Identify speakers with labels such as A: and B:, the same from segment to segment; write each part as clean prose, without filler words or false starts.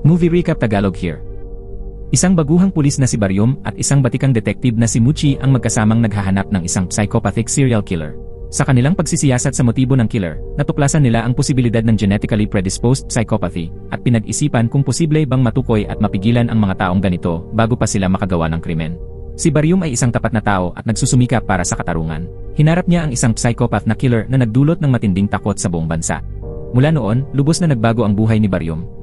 A: Movie Recap Tagalog here. Isang baguhang pulis na si Baryom at isang batikang detective na si Muchi ang magkasamang naghahanap ng isang psychopathic serial killer. Sa kanilang pagsisiyasat sa motibo ng killer, natuklasan nila ang posibilidad ng genetically predisposed psychopathy at pinag-isipan kung posible bang matukoy at mapigilan ang mga taong ganito bago pa sila makagawa ng krimen. Si Baryom ay isang tapat na tao at nagsusumikap para sa katarungan. Hinarap niya ang isang psychopath na killer na nagdulot ng matinding takot sa buong bansa. Mula noon, lubos na nagbago ang buhay ni Baryom.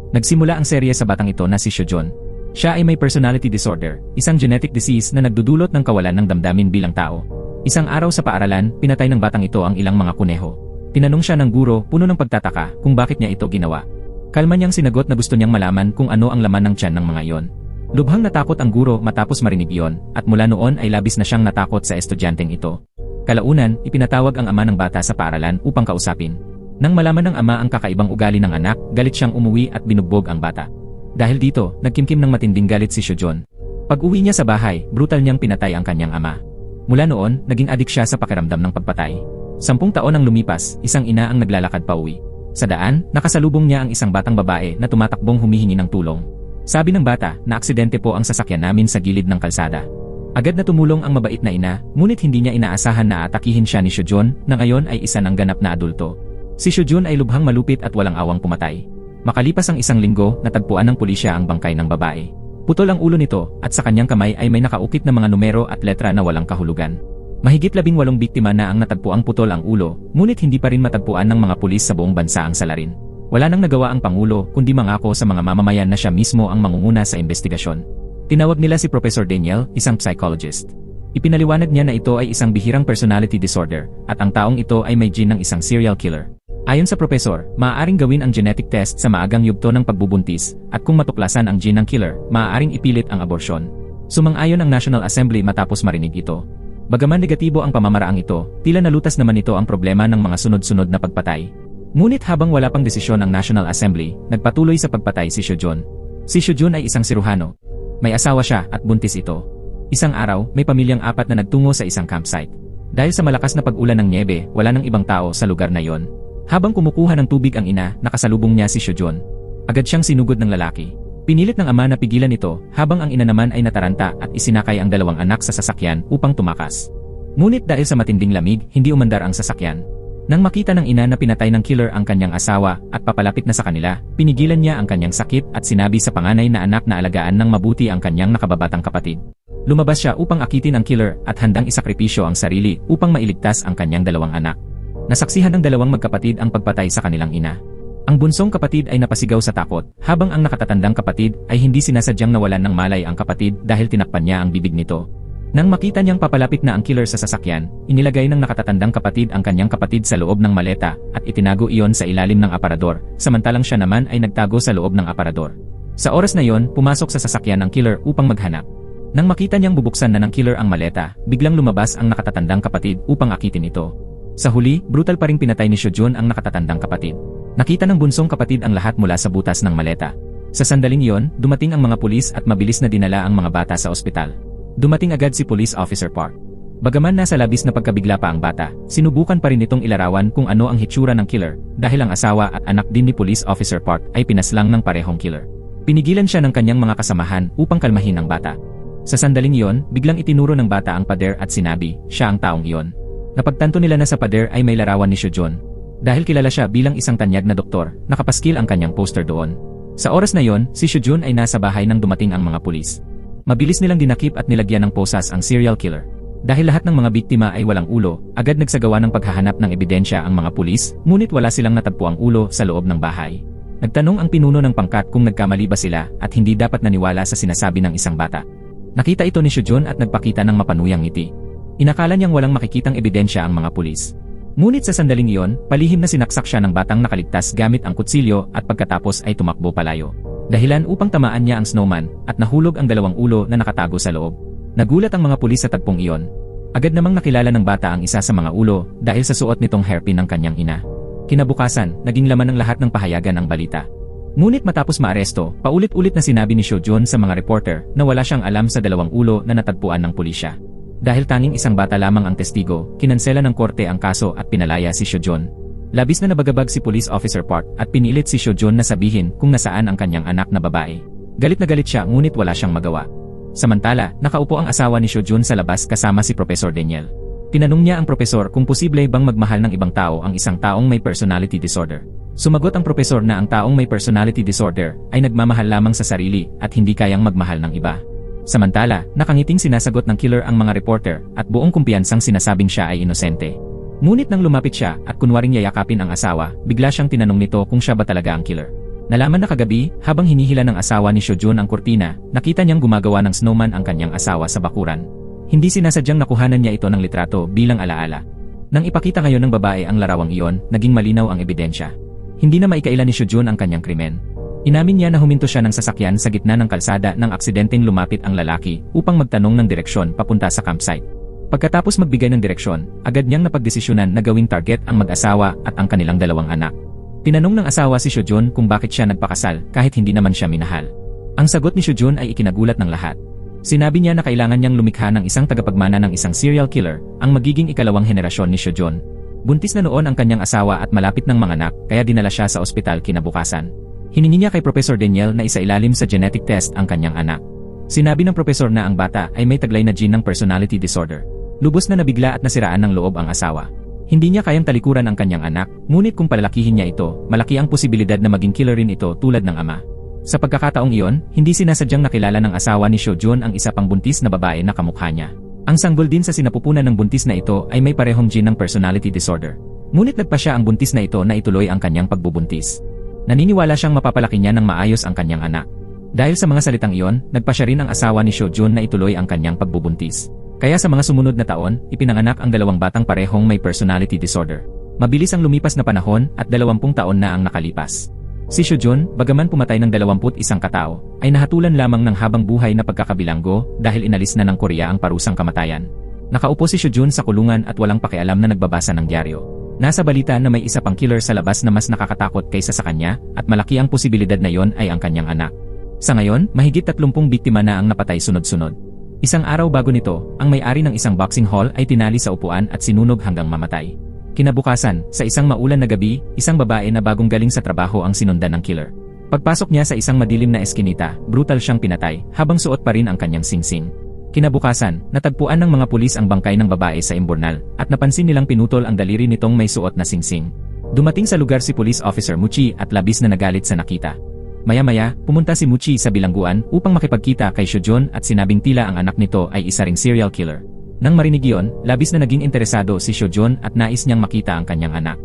A: Nagsimula ang serye sa batang ito na si Shojun. Siya ay may personality disorder, isang genetic disease na nagdudulot ng kawalan ng damdamin bilang tao. Isang araw sa paaralan, pinatay ng batang ito ang ilang mga kuneho. Tinanong siya ng guro, puno ng pagtataka, kung bakit niya ito ginawa. Kalma niyang sinagot na gusto niyang malaman kung ano ang laman ng tiyan ng mga iyon. Lubhang natakot ang guro matapos marinig iyon, at mula noon ay labis na siyang natakot sa estudyanteng ito. Kalaunan, ipinatawag ang ama ng bata sa paaralan upang kausapin. Nang malaman ng ama ang kakaibang ugali ng anak, galit siyang umuwi at binugbog ang bata. Dahil dito, nagkimkim ng matinding galit si Shojun. Pag-uwi niya sa bahay, brutal niyang pinatay ang kanyang ama. Mula noon, naging adik siya sa pakiramdam ng pagpatay. 10 taon ang lumipas, isang ina ang naglalakad pauwi. Sa daan, nakasalubong niya ang isang batang babae na tumatakbong humihingi ng tulong. Sabi ng bata, na aksidente po ang sasakyan namin sa gilid ng kalsada. Agad na tumulong ang mabait na ina, ngunit hindi niya inaasahan na atakihin siya ni Shojun, na ngayon ay isa ng ganap na adulto. Si Shojun ay lubhang malupit at walang awang pumatay. Makalipas ang isang linggo, natagpuan ng pulisya ang bangkay ng babae. Putol ang ulo nito, at sa kanyang kamay ay may nakaukit na mga numero at letra na walang kahulugan. Mahigit 18 biktima na ang natagpuang putol ang ulo, ngunit hindi pa rin matagpuan ng mga pulis sa buong bansa ang salarin. Wala nang nagawa ang Pangulo, kundi mangako sa mga mamamayan na siya mismo ang mangunguna sa investigasyon. Tinawag nila si Professor Daniel, isang psychologist. Ipinaliwanag niya na ito ay isang bihirang personality disorder, at ang taong ito ay may gene ng isang serial killer. Ayon sa profesor, maaaring gawin ang genetic test sa maagang yugto ng pagbubuntis, at kung matuklasan ang gene ng killer, maaaring ipilit ang aborsyon. Sumang-ayon ang National Assembly matapos marinig ito. Bagaman negatibo ang pamamaraang ito, tila nalutas naman ito ang problema ng mga sunod-sunod na pagpatay. Ngunit habang wala pang desisyon ang National Assembly, nagpatuloy sa pagpatay si Shojun. Si Shojun ay isang siruhano. May asawa siya at buntis ito. Isang araw, may pamilyang 4 na nagtungo sa isang campsite. Dahil sa malakas na pag-ulan ng nyebe, wala nang ibang tao sa lugar na yon. Habang kumukuha ng tubig ang ina, nakasalubong niya si Shojun. Agad siyang sinugod ng lalaki. Pinilit ng ama na pigilan ito, habang ang ina naman ay nataranta at isinakay ang 2 anak sa sasakyan upang tumakas. Ngunit dahil sa matinding lamig, hindi umandar ang sasakyan. Nang makita ng ina na pinatay ng killer ang kanyang asawa at papalapit na sa kanila, pinigilan niya ang kanyang sakit at sinabi sa panganay na anak na alagaan ng mabuti ang kanyang nakababatang kapatid. Lumabas siya upang akitin ang killer at handang isakripisyo ang sarili upang mailigtas ang kanyang 2 anak. Nasaksihan ng 2 magkapatid ang pagpatay sa kanilang ina. Ang bunsong kapatid ay napasigaw sa takot, habang ang nakatatandang kapatid ay hindi sinasadyang nawalan ng malay ang kapatid dahil tinakpan niya ang bibig nito. Nang makita niyang papalapit na ang killer sa sasakyan, inilagay ng nakatatandang kapatid ang kanyang kapatid sa loob ng maleta at itinago iyon sa ilalim ng aparador, samantalang siya naman ay nagtago sa loob ng aparador. Sa oras na iyon, pumasok sa sasakyan ang killer upang maghanap. Nang makita niyang bubuksan na ng killer ang maleta, biglang lumabas ang nakatatandang kapatid upang akitin ito. Sa huli, brutal pa ring pinatay ni Shojun ang nakatatandang kapatid. Nakita ng bunsong kapatid ang lahat mula sa butas ng maleta. Sa sandaling iyon, dumating ang mga pulis at mabilis na dinala ang mga bata sa ospital. Dumating agad si Police Officer Park. Bagaman nasa labis na pagkabigla pa ang bata, sinubukan pa rin itong ilarawan kung ano ang hitsura ng killer, dahil ang asawa at anak din ni Police Officer Park ay pinaslang ng parehong killer. Pinigilan siya ng kanyang mga kasamahan upang kalmahin ang bata. Sa sandaling iyon, biglang itinuro ng bata ang pader at sinabi, siya ang taong iyon. Napagtanto nila na sa pader ay may larawan ni Shojun. Dahil kilala siya bilang isang tanyag na doktor, nakapaskil ang kanyang poster doon. Sa oras na yon, si Shojun ay nasa bahay nang dumating ang mga pulis. Mabilis nilang dinakip at nilagyan ng posas ang serial killer. Dahil lahat ng mga biktima ay walang ulo, agad nagsagawa ng paghahanap ng ebidensya ang mga pulis, ngunit wala silang natagpuang ulo sa loob ng bahay. Nagtanong ang pinuno ng pangkat kung nagkamali ba sila at hindi dapat naniwala sa sinasabi ng isang bata. Nakita ito ni Shojun at nagpakita ng mapanuyang ngiti. Inakala niyang walang makikitang ebidensya ang mga pulis. Ngunit sa sandaling iyon, palihim na sinaksak siya ng batang nakaligtas gamit ang kutsilyo at pagkatapos ay tumakbo palayo. Dahilan upang tamaan niya ang snowman at nahulog ang 2 ulo na nakatago sa loob. Nagulat ang mga pulis sa tagpong iyon. Agad namang nakilala ng bata ang isa sa mga ulo dahil sa suot nitong hairpin ng kanyang ina. Kinabukasan, naging laman ng lahat ng pahayagan ang balita. Ngunit matapos maaresto, paulit-ulit na sinabi ni Shojun sa mga reporter na wala siyang alam sa 2 ulo na natagpuan ng pulisya. Dahil tanging isang bata lamang ang testigo, kinansela ng korte ang kaso at pinalaya si Shojun. Labis na nabagabag si Police Officer Park at pinilit si Seo-jun na sabihin kung nasaan ang kanyang anak na babae. Galit na galit siya ngunit wala siyang magawa. Samantala, nakaupo ang asawa ni Seo-jun sa labas kasama si Professor Daniel. Tinanong niya ang profesor kung posible bang magmahal ng ibang tao ang isang taong may personality disorder. Sumagot ang profesor na ang taong may personality disorder ay nagmamahal lamang sa sarili at hindi kayang magmahal ng iba. Samantala, nakangiting sinasagot ng killer ang mga reporter at buong kumpiyansang sinasabing siya ay inosente. Ngunit nang lumapit siya at kunwaring yayakapin ang asawa, bigla siyang tinanong nito kung siya ba talaga ang killer. Nalaman na kagabi, habang hinihila ng asawa ni Seo-jun ang kurtina, nakita niyang gumagawa ng snowman ang kanyang asawa sa bakuran. Hindi sinasadyang nakuhanan niya ito ng litrato bilang alaala. Nang ipakita ngayon ng babae ang larawang iyon, naging malinaw ang ebidensya. Hindi na maikailan ni Seo-jun ang kanyang krimen. Inamin niya na huminto siya ng sasakyan sa gitna ng kalsada nang aksidenteng lumapit ang lalaki upang magtanong ng direksyon papunta sa campsite. Pagkatapos magbigay ng direksyon, agad niyang napagdesisyonan na gawing target ang mag-asawa at ang kanilang dalawang anak. Tinanong ng asawa si Seo-jun kung bakit siya nagpakasal kahit hindi naman siya minahal. Ang sagot ni Seo-jun ay ikinagulat ng lahat. Sinabi niya na kailangan niyang lumikha ng isang tagapagmana ng isang serial killer, ang magiging ikalawang henerasyon ni Seo-jun. Buntis na noon ang kanyang asawa at malapit ng manganak kaya dinala siya sa ospital kinabukasan. Hiningi niya kay Professor Daniel na isailalim sa genetic test ang kanyang anak. Sinabi ng profesor na ang bata ay may taglay na gene ng personality disorder. Lubos na nabigla at nasiraan ng loob ang asawa. Hindi niya kayang talikuran ang kanyang anak, ngunit kung palalakihin niya ito, malaki ang posibilidad na maging killer rin ito tulad ng ama. Sa pagkakataong iyon, hindi sinasadyang nakilala ng asawa ni Seo-jun ang isa pang buntis na babae na kamukha niya. Ang sanggol din sa sinapupunan ng buntis na ito ay may parehong gene ng personality disorder. Ngunit nagpa siya ang buntis na ito na ituloy ang kanyang pagbubuntis. Naniniwala siyang mapapalaki niya ng maayos ang kanyang anak. Dahil sa mga salitang iyon, nagpa siya rin ang asawa ni Seo-jun na ituloy ang kanyang pagbubuntis. Kaya sa mga sumunod na taon, ipinanganak ang dalawang batang parehong may personality disorder. Mabilis ang lumipas na panahon at 20 taon na ang nakalipas. Si Seo-jun, bagaman pumatay ng 21 katao, ay nahatulan lamang ng habang buhay na pagkakabilanggo dahil inalis na ng Korea ang parusang kamatayan. Nakaupo si Seo-jun sa kulungan at walang pakialam na nagbabasa ng dyaryo. Nasa balita na may isa pang killer sa labas na mas nakakatakot kaysa sa kanya at malaki ang posibilidad na yon ay ang kanyang anak. Sa ngayon, mahigit 30 biktima na ang napatay sunod-sunod. Isang araw bago nito, ang may-ari ng isang boxing hall ay tinali sa upuan at sinunog hanggang mamatay. Kinabukasan, sa isang maulan na gabi, isang babae na bagong galing sa trabaho ang sinundan ng killer. Pagpasok niya sa isang madilim na eskinita, brutal siyang pinatay, habang suot pa rin ang kanyang singsing. Kinabukasan, natagpuan ng mga pulis ang bangkay ng babae sa imburnal, at napansin nilang pinutol ang daliri nitong may suot na singsing. Dumating sa lugar si Police Officer Muchi at labis na nagalit sa nakita. Maya-maya, pumunta si Muchi sa bilangguan upang makipagkita kay Seo-jun at sinabing tila ang anak nito ay isa ring serial killer. Nang marinig iyon, labis na naging interesado si Seo-jun at nais niyang makita ang kanyang anak.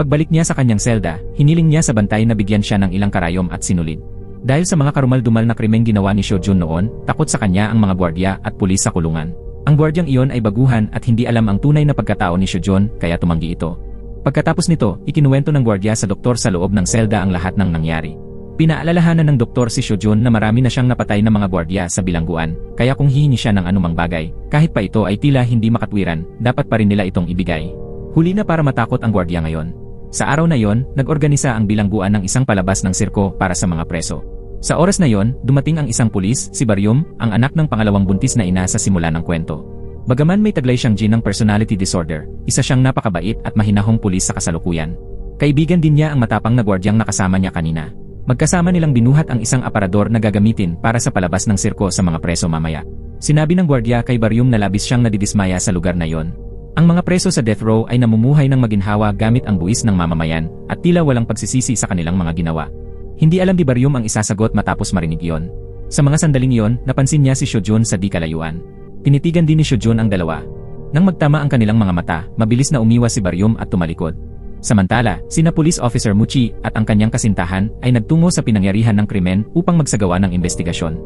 A: Pagbalik niya sa kanyang selda, hiniling niya sa bantay na bigyan siya ng ilang karayom at sinulid. Dahil sa mga karumal-dumal na krimeng ginawa ni Seo-jun noon, takot sa kanya ang mga gwardiya at pulis sa kulungan. Ang gwardyang iyon ay baguhan at hindi alam ang tunay na pagkatao ni Seo-jun kaya tumanggi ito. Pagkatapos nito, ikinuwento ng gwardiya sa doktor sa loob ng selda ang lahat ng nangyari. Pinaalalahanan ng doktor si Seo-jun na marami na siyang napatay na mga gwardiya sa bilangguan, kaya kung hihingi siya ng anumang bagay, kahit pa ito ay tila hindi makatwiran, dapat pa rin nila itong ibigay. Huli na para matakot ang gwardiya ngayon. Sa araw na yon, nag-organisa ang bilangguan ng isang palabas ng sirko para sa mga preso. Sa oras na yon, dumating ang isang pulis, si Baryum, ang anak ng pangalawang buntis na ina sa simula ng kwento. Bagaman may taglay siyang gene ng personality disorder, isa siyang napakabait at mahinahong pulis sa kasalukuyan. Kaibigan din niya ang matapang na gwardyang nakasama niya kanina. Magkasama nilang binuhat ang isang aparador na gagamitin para sa palabas ng sirko sa mga preso mamaya. Sinabi ng gwardiya kay Baryum na labis siyang nadidismaya sa lugar na yon. Ang mga preso sa death row ay namumuhay ng maginhawa gamit ang buwis ng mamamayan at tila walang pagsisisi sa kanilang mga ginawa. Hindi alam ni Baryum ang isasagot matapos marinig iyon. Sa mga sandaling iyon, napansin niya si Seo-jun sa di kalayuan. Tinitigan din ni Seo-jun ang dalawa. Nang magtama ang kanilang mga mata, mabilis na umiwas si Baryum at tumalikod. Samantala, sina Police Officer Muchi at ang kanyang kasintahan ay nagtungo sa pinangyarihan ng krimen upang magsagawa ng investigasyon.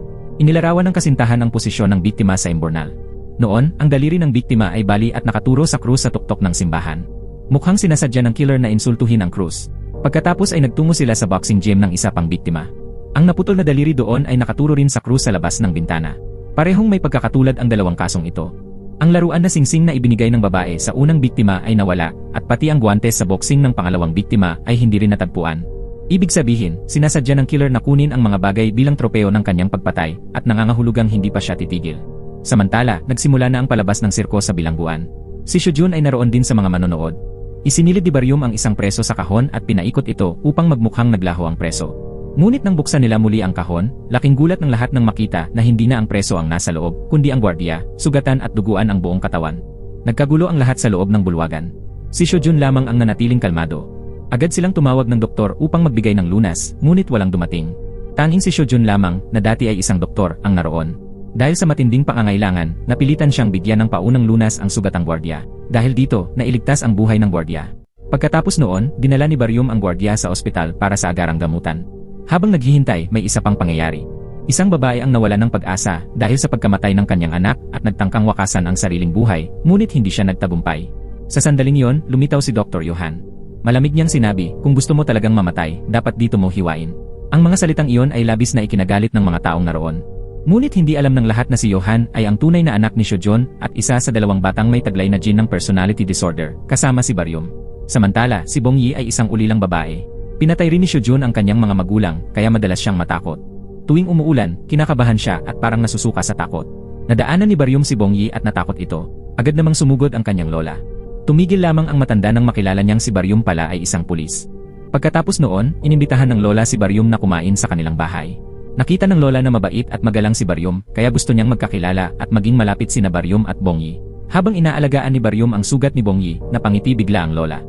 A: Inilarawan ng kasintahan ang posisyon ng biktima sa imburnal. Noon, ang daliri ng biktima ay bali at nakaturo sa krus sa tuktok ng simbahan. Mukhang sinasadya ng killer na insultuhin ang krus. Pagkatapos ay nagtungo sila sa boxing gym ng isa pang biktima. Ang naputol na daliri doon ay nakaturo rin sa krus sa labas ng bintana. Parehong may pagkakatulad ang dalawang kasong ito. Ang laruan na singsing na ibinigay ng babae sa unang biktima ay nawala, at pati ang guwantes sa boxing ng pangalawang biktima ay hindi rin natagpuan. Ibig sabihin, sinasadya ng killer na kunin ang mga bagay bilang tropeo ng kanyang pagpatay, at nangangahulugang hindi pa siya titigil. Samantala, nagsimula na ang palabas ng sirko sa bilangguan. Si Seo-jun ay naroon din sa mga manonood. Isinilid ni Baryum ang isang preso sa kahon at pinaikot ito upang magmukhang naglaho ang preso. Ngunit nang buksan nila muli ang kahon, laking gulat ng lahat nang makita na hindi na ang preso ang nasa loob, kundi ang gwardiya, sugatan at duguan ang buong katawan. Nagkagulo ang lahat sa loob ng bulwagan. Si Seo-jun lamang ang nanatiling kalmado. Agad silang tumawag ng doktor upang magbigay ng lunas, ngunit walang dumating. Tanging si Seo-jun lamang, na dati ay isang doktor, ang naroon. Dahil sa matinding pangangailangan, napilitan siyang bigyan ng paunang lunas ang sugatang gwardiya. Dahil dito, nailigtas ang buhay ng gwardiya. Pagkatapos noon, dinala ni Baryum ang gwardiya sa ospital para sa agarang gamutan. Habang naghihintay, may isa pang pangyayari. Isang babae ang nawala ng pag-asa dahil sa pagkamatay ng kanyang anak at nagtangkang wakasan ang sariling buhay, ngunit hindi siya nagtagumpay. Sa sandaling iyon, lumitaw si Dr. Johan. Malamig niyang sinabi, kung gusto mo talagang mamatay, dapat dito mo hiwain. Ang mga salitang iyon ay labis na ikinagalit ng mga taong naroon. Ngunit hindi alam ng lahat na si Johan ay ang tunay na anak ni Seo-jun at isa sa 2 batang may taglay na gene ng personality disorder, kasama si Baryum. Samantala, si Bong-yi ay isang ulilang babae. Pinatay rin ni Seo-jun ang kanyang mga magulang, kaya madalas siyang matakot. Tuwing umuulan, kinakabahan siya at parang nasusuka sa takot. Nadaanan ni Baryum si Bong-yi at natakot ito. Agad namang sumugod ang kanyang lola. Tumigil lamang ang matanda nang makilala niyang si Baryum pala ay isang pulis. Pagkatapos noon, inimbitahan ng lola si Baryum na kumain sa kanilang bahay. Nakita ng lola na mabait at magalang si Baryum, kaya gusto niyang magkakilala at maging malapit sina Baryum at Bong-yi. Habang inaalagaan ni Baryum ang sugat ni Bong-yi, napangiti bigla ang lola.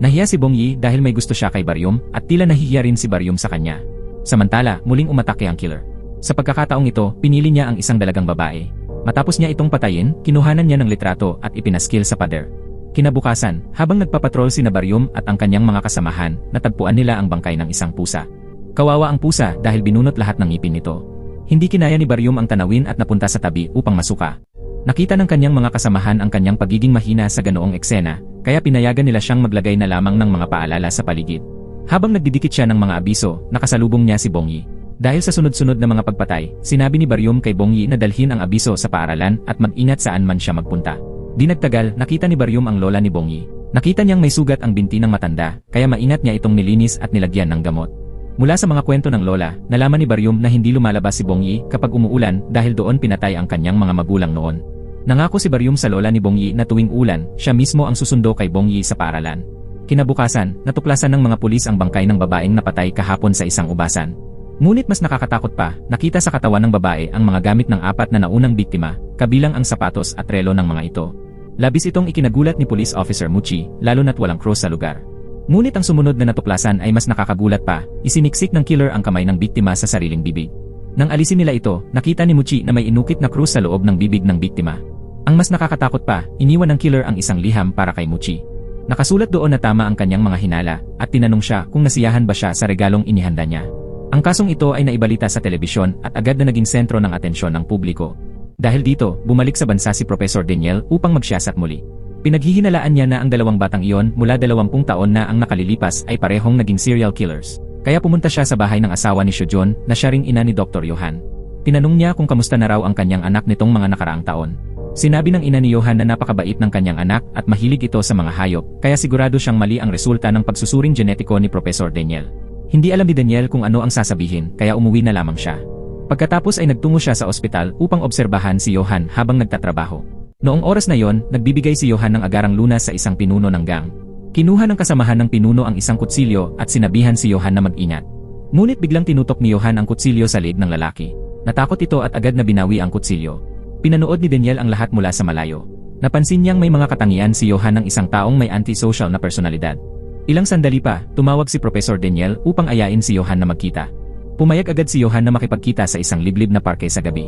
A: Nahiya si Bong-yi dahil may gusto siya kay Baryum at tila nahihiya rin si Baryum sa kanya. Samantala, muling umatake ang killer. Sa pagkakataong ito, pinili niya ang isang dalagang babae. Matapos niya itong patayin, kinuhanan niya ng litrato at ipinaskil sa pader. Kinabukasan, habang nagpapatrol sina Baryum at ang kanyang mga kasamahan, natagpuan nila ang bangkay ng isang pusa. Kawawa ang pusa dahil binunot lahat ng ngipin nito. Hindi kinaya ni Baryum ang tanawin at napunta sa tabi upang masuka. Nakita ng kanyang mga kasamahan ang kanyang pagiging mahina sa ganoong eksena, kaya pinayagan nila siyang maglagay na lamang ng mga paalala sa paligid. Habang nagdidikit siya ng mga abiso, nakasalubong niya si Bong-yi. Dahil sa sunod-sunod na mga pagpatay, sinabi ni Baryum kay Bong-yi na dalhin ang abiso sa paaralan at mag-ingat saan man siya magpunta. Di nagtagal, nakita ni Baryum ang lola ni Bong-yi. Nakita niyang may sugat ang binti ng matanda, kaya maingat niya itong nilinis at nilagyan ng gamot. Mula sa mga kwento ng lola, nalaman ni Baryum na hindi lumalabas si Bong-yi kapag umuulan dahil doon pinatay ang kanyang mga magulang noon. Nangako si Baryum sa lola ni Bong-yi na tuwing ulan, siya mismo ang susundo kay Bong-yi sa paaralan. Kinabukasan, natuklasan ng mga pulis ang bangkay ng babaeng napatay kahapon sa isang ubasan. Ngunit mas nakakatakot pa, nakita sa katawan ng babae ang mga gamit ng 4 na naunang biktima, kabilang ang sapatos at relo ng mga ito. Labis itong ikinagulat ni Police Officer Muchi, lalo na't walang cross sa lugar. Ngunit ang sumunod na natuklasan ay mas nakakagulat pa, isiniksik ng killer ang kamay ng biktima sa sariling bibig. Nang alisin nila ito, nakita ni Muchi na may inukit na krus sa loob ng bibig ng biktima. Ang mas nakakatakot pa, iniwan ng killer ang isang liham para kay Muchi. Nakasulat doon na tama ang kanyang mga hinala, at tinanong siya kung nasiyahan ba siya sa regalong inihanda niya. Ang kasong ito ay naibalita sa telebisyon at agad na naging sentro ng atensyon ng publiko. Dahil dito, bumalik sa bansa si Professor Daniel upang magsiyasat muli. Pinaghihinalaan niya na ang 2 batang iyon mula 20 taon na ang nakalilipas ay parehong naging serial killers. Kaya pumunta siya sa bahay ng asawa ni Seo-jun na siya ring ina ni Dr. Johan. Tinanong niya kung kamusta na raw ang kanyang anak nitong mga nakaraang taon. Sinabi ng ina ni Johan na napakabait ng kanyang anak at mahilig ito sa mga hayop, kaya sigurado siyang mali ang resulta ng pagsusuring genetiko ni Professor Daniel. Hindi alam ni Daniel kung ano ang sasabihin, kaya umuwi na lamang siya. Pagkatapos ay nagtungo siya sa ospital upang obserbahan si Johan habang nagtatrabaho. Noong oras na yon, nagbibigay si Johan ng agarang lunas sa isang pinuno ng gang. Kinuha ng kasamahan ng pinuno ang isang kutsilyo at sinabihan si Johan na mag-ingat. Ngunit biglang tinutok ni Johan ang kutsilyo sa leeg ng lalaki. Natakot ito at agad na binawi ang kutsilyo. Pinanood ni Daniel ang lahat mula sa malayo. Napansin niyang may mga katangian si Johan ng isang taong may antisocial na personalidad. Ilang sandali pa, tumawag si Professor Daniel upang ayain si Johan na magkita. Pumayag agad si Johan na makipagkita sa isang liblib na parke sa gabi.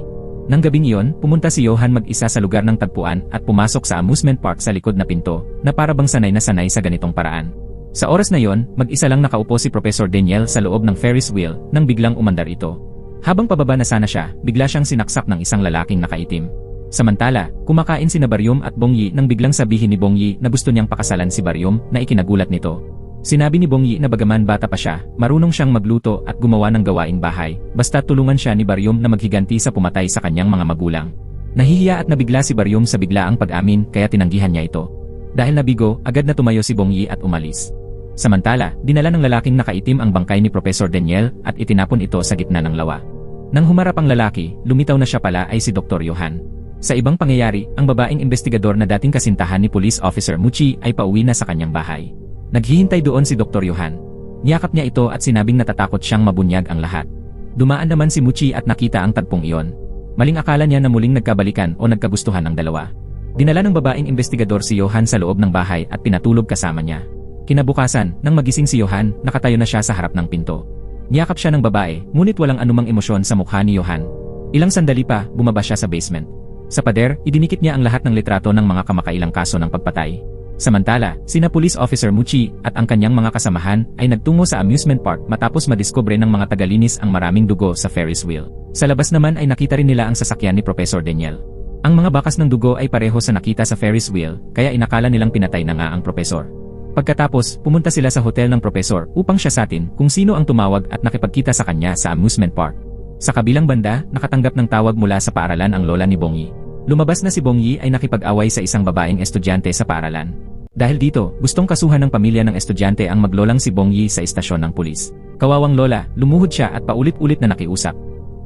A: Nang gabing iyon, pumunta si Johan mag-isa sa lugar ng tagpuan at pumasok sa amusement park sa likod na pinto, na para bang sanay na sanay sa ganitong paraan. Sa oras na yon, mag-isa lang nakaupo si Professor Daniel sa loob ng Ferris wheel nang biglang umandar ito. Habang pababa na sana siya, bigla siyang sinaksak ng isang lalaking nakaitim. Samantala, kumakain sina Baryum at Bong-yi nang biglang sabihin ni Bong-yi na gusto niyang pakasalan si Baryum na ikinagulat nito. Sinabi ni Bong-yi na bagaman bata pa siya, marunong siyang magluto at gumawa ng gawaing bahay, basta tulungan siya ni Baryum na maghiganti sa pumatay sa kanyang mga magulang. Nahihiya at nabigla si Baryum sa biglaang pag-amin kaya tinanggihan niya ito. Dahil nabigo, agad na tumayo si Bong-yi at umalis. Samantala, dinala ng lalaking nakaitim ang bangkay ni Professor Daniel at itinapon ito sa gitna ng lawa. Nang humarap ang lalaki, lumitaw na siya pala ay si Dr. Johan. Sa ibang pangyayari, ang babaeng investigador na dating kasintahan ni Police Officer Muchi ay pauwi na sa kanyang bahay. Naghihintay doon si Dr. Johan. Niyakap niya ito at sinabing natatakot siyang mabunyag ang lahat. Dumaan naman si Muchi at nakita ang tagpong iyon. Maling akala niya na muling nagkabalikan o nagkagustuhan ang dalawa. Dinala ng babaeng investigador si Johan sa loob ng bahay at pinatulog kasama niya. Kinabukasan, nang magising si Johan, nakatayo na siya sa harap ng pinto. Niyakap siya ng babae, ngunit walang anumang emosyon sa mukha ni Johan. Ilang sandali pa, bumaba siya sa basement. Sa pader, idinikit niya ang lahat ng litrato ng mga kamakailang kaso ng pagpatay. Samantala, sina Police Officer Muchi at ang kanyang mga kasamahan ay nagtungo sa amusement park matapos madiskubre ng mga tagalinis ang maraming dugo sa Ferris wheel. Sa labas naman ay nakita rin nila ang sasakyan ni Professor Daniel. Ang mga bakas ng dugo ay pareho sa nakita sa Ferris wheel, kaya inakala nilang pinatay na nga ang profesor. Pagkatapos, pumunta sila sa hotel ng profesor upang siyasatin kung sino ang tumawag at nakipagkita sa kanya sa amusement park. Sa kabilang banda, nakatanggap ng tawag mula sa paaralan ang lola ni Bongyi. Lumabas na si Bongyi ay nakipag-away sa isang babaeng estudyante sa paaralan. Dahil dito, gustong kasuhan ng pamilya ng estudyante ang maglolang si Bongyi sa istasyon ng pulis. Kawawang lola, lumuhod siya at paulit-ulit na nakiusap.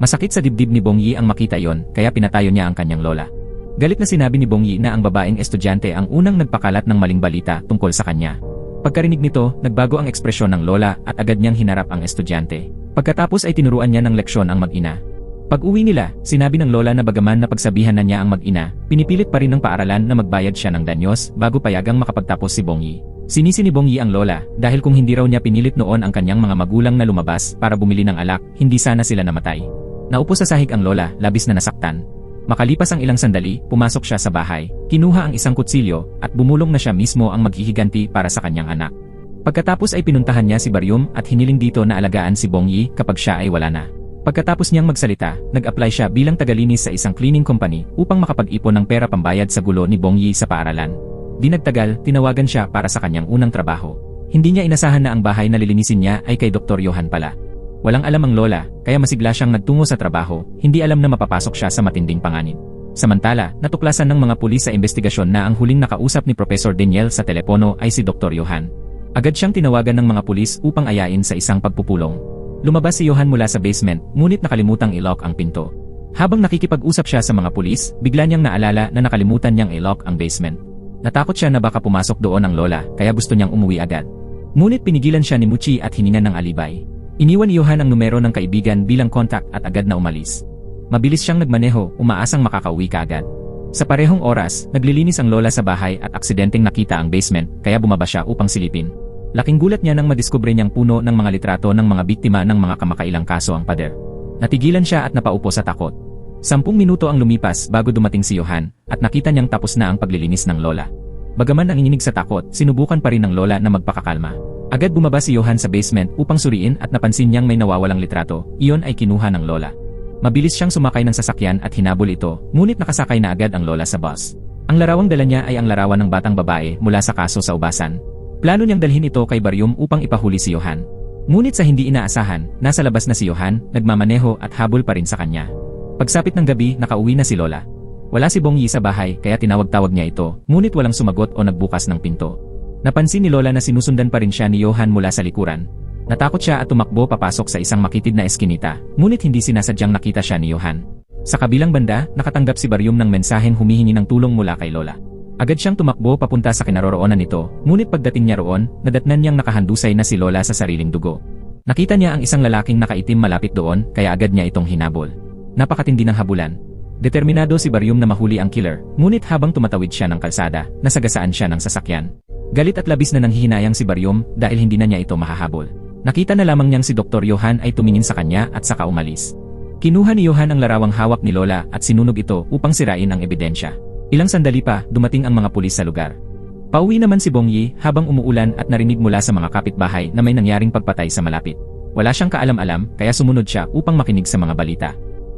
A: Masakit sa dibdib ni Bongyi ang makita yon, kaya pinatayo niya ang kanyang lola. Galit na sinabi ni Bongyi na ang babaeng estudyante ang unang nagpakalat ng maling balita tungkol sa kanya. Pagkarinig nito, nagbago ang ekspresyon ng lola at agad niyang hinarap ang estudyante. Pagkatapos ay tinuruan niya ng leksyon ang mag-ina. Pag-uwi nila, sinabi ng lola na bagaman napagsabihan na niya ang mag-ina, pinipilit pa rin ng paaralan na magbayad siya ng danyos bago payagang makapagtapos si Bongyi. Sinisi ni Bongyi ang lola dahil kung hindi raw niya pinilit noon ang kanyang mga magulang na lumabas para bumili ng alak, hindi sana sila namatay. Naupo sa sahig ang lola, labis na nasaktan. Makalipas ang ilang sandali, pumasok siya sa bahay, kinuha ang isang kutsilyo at bumulong na siya mismo ang maghihiganti para sa kanyang anak. Pagkatapos ay pinuntahan niya si Baryum at hiniling dito na alagaan si Bongyi kapag siya ay wala na. Pagkatapos niyang magsalita, nag-apply siya bilang tagalinis sa isang cleaning company upang makapag-ipon ng pera pambayad sa gulo ni Bongyi sa paaralan. Di nagtagal, tinawagan siya para sa kanyang unang trabaho. Hindi niya inasahan na ang bahay na lilinisin niya ay kay Dr. Johan pala. Walang alam ang lola, kaya masigla siyang nagtungo sa trabaho, hindi alam na mapapasok siya sa matinding panganib. Samantala, natuklasan ng mga pulis sa investigasyon na ang huling nakausap ni Professor Daniel sa telepono ay si Dr. Johan. Agad siyang tinawagan ng mga pulis upang ayain sa isang pagpupulong. Lumabas si Johan mula sa basement, ngunit nakalimutang i-lock ang pinto. Habang nakikipag-usap siya sa mga pulis, bigla niyang naalala na nakalimutan niyang i-lock ang basement. Natakot siya na baka pumasok doon ang lola, kaya gusto niyang umuwi agad. Ngunit pinigilan siya ni Muchi at hiningan ng alibay. Iniwan ni Johan ang numero ng kaibigan bilang contact at agad na umalis. Mabilis siyang nagmaneho, umaasang makakauwi kaagad. Sa parehong oras, naglilinis ang lola sa bahay at aksidenteng nakita ang basement, kaya bumaba siya upang silipin. Laking gulat niya nang madiskubre niyang puno ng mga litrato ng mga biktima ng mga kamakailang kaso ang pader. Natigilan siya at napaupo sa takot. 10 minuto ang lumipas bago dumating si Johan at nakita niyang tapos na ang paglilinis ng lola. Bagaman nanginginig sa takot, sinubukan pa rin ng lola na magpakakalma. Agad bumaba si Johan sa basement upang suriin at napansin niyang may nawawalang litrato, iyon ay kinuha ng lola. Mabilis siyang sumakay ng sasakyan at hinabol ito, ngunit nakasakay na agad ang lola sa bus. Ang larawang dala niya ay ang larawan ng batang babae mula sa kaso sa ubasan. Plano niyang dalhin ito kay Baryum upang ipahuli si Johan. Ngunit sa hindi inaasahan, nasa labas na si Johan, nagmamaneho at habol pa rin sa kanya. Pagsapit ng gabi, nakauwi na si lola. Wala si Bongyi sa bahay kaya tinawag-tawag niya ito, ngunit walang sumagot o nagbukas ng pinto. Napansin ni lola na sinusundan pa rin siya ni Johan mula sa likuran. Natakot siya at tumakbo papasok sa isang makitid na eskinita, ngunit hindi sinasadyang nakita siya ni Johan. Sa kabilang banda, nakatanggap si Baryum ng mensaheng humihingi ng tulong mula kay lola. Agad siyang tumakbo papunta sa kinaroroonan nito, ngunit pagdating niya roon, nadatnan niyang nakahandusay na si lola sa sariling dugo. Nakita niya ang isang lalaking nakaitim malapit doon, kaya agad niya itong hinabol. Napakatindi ng habulan. Determinado si Baryum na mahuli ang killer, ngunit habang tumatawid siya ng kalsada, nasagasaan siya ng sasakyan. Galit at labis na nanghihinayang si Baryum dahil hindi na niya ito mahahabol. Nakita na lamang niyang si Dr. Johan ay tumingin sa kanya at saka umalis. Kinuha ni Johan ang larawang hawak ni lola at sinunog ito upang sirain ang ebidensya. Ilang sandali pa, dumating ang mga pulis sa lugar. Pauwi naman si Bongyi habang umuulan at narinig mula sa mga kapitbahay na may nangyaring pagpatay sa malapit. Wala siyang kaalam-alam kaya sumunod siya upang makinig sa mga balita.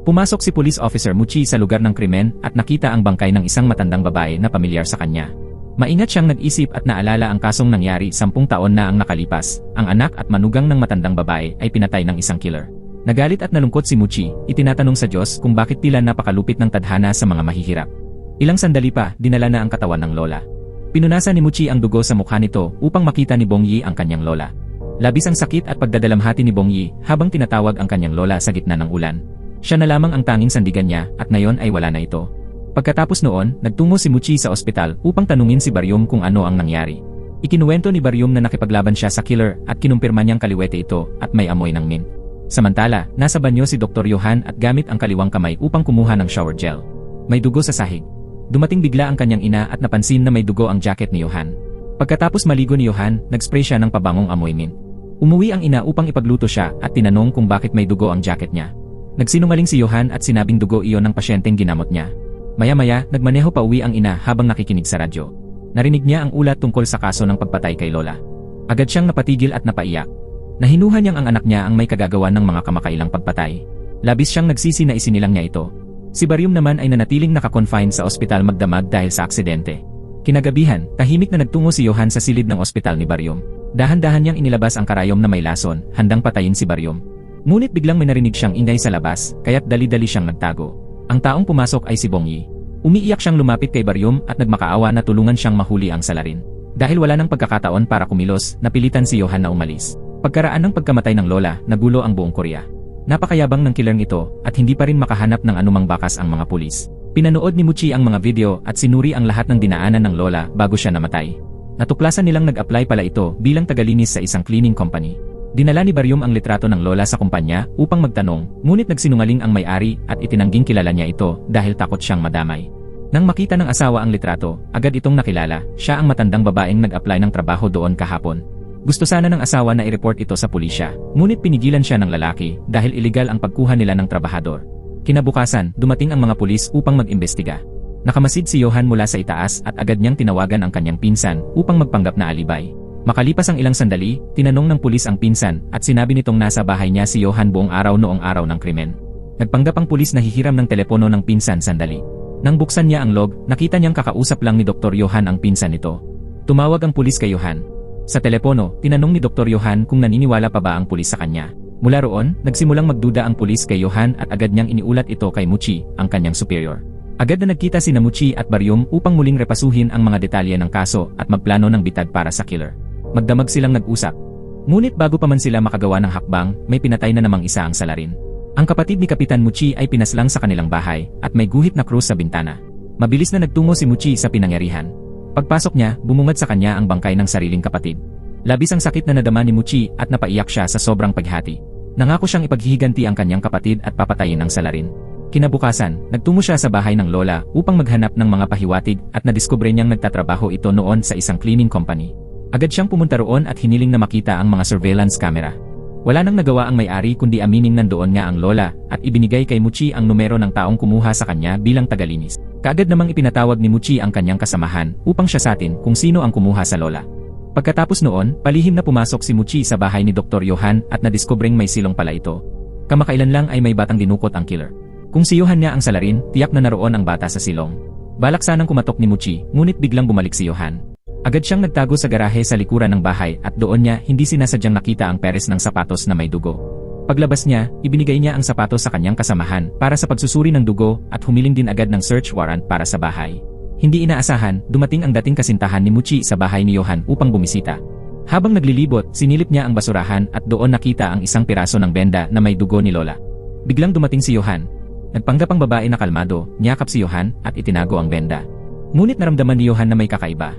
A: Pumasok si Police Officer Muchi sa lugar ng krimen at nakita ang bangkay ng isang matandang babae na pamilyar sa kanya. Maingat siyang nag-isip at naalala ang kasong nangyari 10 taon na ang nakalipas. Ang anak at manugang ng matandang babae ay pinatay ng isang killer. Nagalit at nalungkot si Muchi, itinatanong sa Diyos kung bakit tila napakalupit ng tadhana sa mga mahihirap. Ilang sandali pa, dinala na ang katawan ng lola. Pinunasan ni Muchi ang dugo sa mukha nito upang makita ni Bongyi ang kanyang lola. Labis ang sakit at pagdadalamhati ni Bongyi habang tinatawag ang kanyang lola sa gitna ng ulan. Siya na lamang ang tanging sandigan niya at ngayon ay wala na ito. Pagkatapos noon, nagtungo si Muchi sa ospital upang tanungin si Baryum kung ano ang nangyari. Ikinuwento ni Baryum na nakipaglaban siya sa killer at kinumpirma niyang kaliwete ito at may amoy ng mint. Samantala, nasa banyo si Dr. Johan at gamit ang kaliwang kamay upang kumuha ng shower gel. May dugo sa sahig. Dumating bigla ang kanyang ina at napansin na may dugo ang jacket ni Johan. Pagkatapos maligo ni Johan, nagspray siya ng pabangong amoy mint. Umuwi ang ina upang ipagluto siya at tinanong kung bakit may dugo ang jacket niya. Nagsinungaling si Johan at sinabing dugo iyon ng pasyenteng ginamot niya. Maya-maya, nagmaneho pa uwi ang ina habang nakikinig sa radyo. Narinig niya ang ulat tungkol sa kaso ng pagpatay kay Lola. Agad siyang napatigil at napaiyak. Nahinuha niyang ang anak niya ang may kagagawan ng mga kamakailang pagpatay. Labis siyang nagsisi na isinilang niya ito. Si Baryum naman ay nanatiling nakakonfine sa ospital magdamag dahil sa aksidente. Kinagabihan, tahimik na nagtungo si Johan sa silid ng ospital ni Baryum. Dahan-dahan niyang inilabas ang karayom na may lason, handang patayin si Baryum. Ngunit biglang may narinig siyang ingay sa labas, kaya't dali-dali siyang nagtago. Ang taong pumasok ay si Bongyi. Umiiyak siyang lumapit kay Baryum at nagmakaawa na tulungan siyang mahuli ang salarin. Dahil wala nang pagkakataon para kumilos, napilitan si Johan na umalis. Pagkaraan ng pagkamatay ng lola, nagulo ang buong Korea. Napakayabang ng killerng ito at hindi pa rin makahanap ng anumang bakas ang mga pulis. Pinanood ni Muchi ang mga video at sinuri ang lahat ng dinaanan ng lola bago siya namatay. Natuklasan nilang nag-apply pala ito bilang tagalinis sa isang cleaning company. Dinala ni Baryum ang litrato ng lola sa kumpanya upang magtanong, ngunit nagsinungaling ang may-ari at itinangging kilala niya ito dahil takot siyang madamay. Nang makita ng asawa ang litrato, agad itong nakilala, siya ang matandang babaeng nag-apply ng trabaho doon kahapon. Gusto sana ng asawa na i-report ito sa pulisya, ngunit pinigilan siya ng lalaki dahil iligal ang pagkuha nila ng trabahador. Kinabukasan, dumating ang mga pulis upang mag-imbestiga. Nakamasid si Johan mula sa itaas at agad niyang tinawagan ang kanyang pinsan upang magpanggap na alibay. Makalipas ang ilang sandali, tinanong ng pulis ang pinsan at sinabi nitong nasa bahay niya si Johan buong araw noong araw ng krimen. Nagpanggap ang pulis na hihiram ng telepono ng pinsan sandali. Nang buksan niya ang log, nakita niyang kakausap lang ni Dr. Johan ang pinsan nito. Tumawag ang pulis kay Johan. Sa telepono, tinanong ni Dr. Johan kung naniniwala pa ba ang pulis sa kanya. Mula roon, nagsimulang magduda ang pulis kay Johan at agad niyang iniulat ito kay Muchi, ang kanyang superior. Agad na nagkita sina Muchi at Baryum upang muling repasuhin ang mga detalye ng kaso at magplano ng bitag para sa killer. Magdamag silang nag-usap. Ngunit bago pa man sila makagawa ng hakbang, may pinatay na namang isa ang salarin. Ang kapatid ni Kapitan Muchi ay pinaslang sa kanilang bahay at may guhit na krus sa bintana. Mabilis na nagtungo si Muchi sa pinangyarihan. Pagpasok niya, bumungad sa kanya ang bangkay ng sariling kapatid. Labis ang sakit na nadama ni Muchi at napaiyak siya sa sobrang paghati. Nangako siyang ipaghihiganti ang kanyang kapatid at papatayin ang salarin. Kinabukasan, nagtungo siya sa bahay ng lola upang maghanap ng mga pahiwatig at nadiskubre niyang nagtatrabaho ito noon sa isang cleaning company. Agad siyang pumunta roon at hiniling na makita ang mga surveillance camera. Wala nang nagawa ang may-ari kundi amining nandoon nga ang lola at ibinigay kay Muchi ang numero ng taong kumuha sa kanya bilang tagalinis. Kaagad namang ipinatawag ni Muchi ang kanyang kasamahan upang siyasatin kung sino ang kumuha sa lola. Pagkatapos noon, palihim na pumasok si Muchi sa bahay ni Dr. Johan at nadiskubring may silong pala ito. Kamakailan lang ay may batang dinukot ang killer. Kung si Johan nga ang salarin, tiyak na naroon ang bata sa silong. Balak sanang kumatok ni Muchi, ngunit biglang bumalik si Johan. Agad siyang nagtago sa garahe sa likuran ng bahay at doon niya hindi sinasadyang nakita ang peres ng sapatos na may dugo. Paglabas niya, ibinigay niya ang sapatos sa kanyang kasamahan para sa pagsusuri ng dugo at humiling din agad ng search warrant para sa bahay. Hindi inaasahan, dumating ang dating kasintahan ni Muchi sa bahay ni Johan upang bumisita. Habang naglilibot, sinilip niya ang basurahan at doon nakita ang isang piraso ng benda na may dugo ni Lola. Biglang dumating si Johan. Nagpanggap ang babae na kalmado, niyakap si Johan at itinago ang benda. Ngunit naramdaman ni Johan na may kakaiba.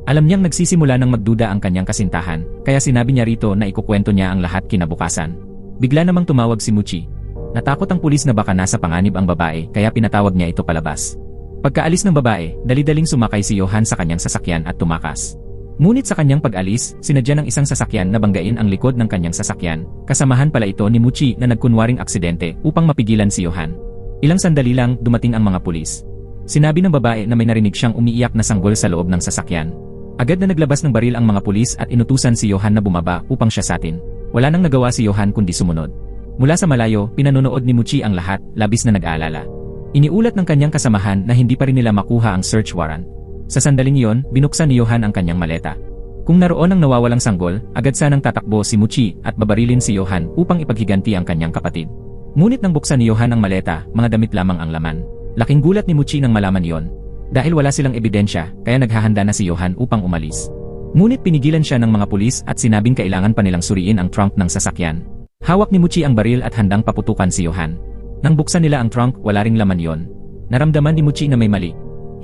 A: Alam niyang nagsisimula ng magduda ang kanyang kasintahan, kaya sinabi niya rito na ikukwento niya ang lahat kinabukasan. Bigla namang tumawag si Muchi. Natakot ang pulis na baka nasa panganib ang babae kaya pinatawag niya ito palabas. Pagkaalis ng babae, dali-daling sumakay si Johan sa kanyang sasakyan at tumakas. Ngunit sa kanyang pag-alis, sinadya ng isang sasakyan na banggain ang likod ng kanyang sasakyan. Kasamahan pala ito ni Muchi na nagkunwaring aksidente upang mapigilan si Johan. Ilang sandali lang, dumating ang mga pulis. Sinabi ng babae na may narinig siyang umiiyak na sanggol sa loob ng sasakyan. Agad na naglabas ng baril ang mga pulis at inutusan si Johan na bumaba upang siyasatin. Wala nang nagawa si Johan kundi sumunod. Mula sa malayo, pinanonood ni Muchi ang lahat, labis na nag-aalala. Iniulat ng kanyang kasamahan na hindi pa rin nila makuha ang search warrant. Sa sandaling iyon, binuksan ni Johan ang kanyang maleta. Kung naroon ang nawawalang sanggol, agad sanang tatakbo si Muchi at babarilin si Johan upang ipaghiganti ang kanyang kapatid. Ngunit nang buksan ni Johan ang maleta, mga damit lamang ang laman. Laking gulat ni Muchi nang malaman iyon. Dahil wala silang ebidensya, kaya naghahanda na si Johan upang umalis. Ngunit pinigilan siya ng mga pulis at sinabing kailangan pa nilang suriin ang trunk ng sasakyan. Hawak ni Muchi ang baril at handang paputukan si Johan. Nang buksan nila ang trunk, wala ring laman yon. Naramdaman ni Muchi na may mali.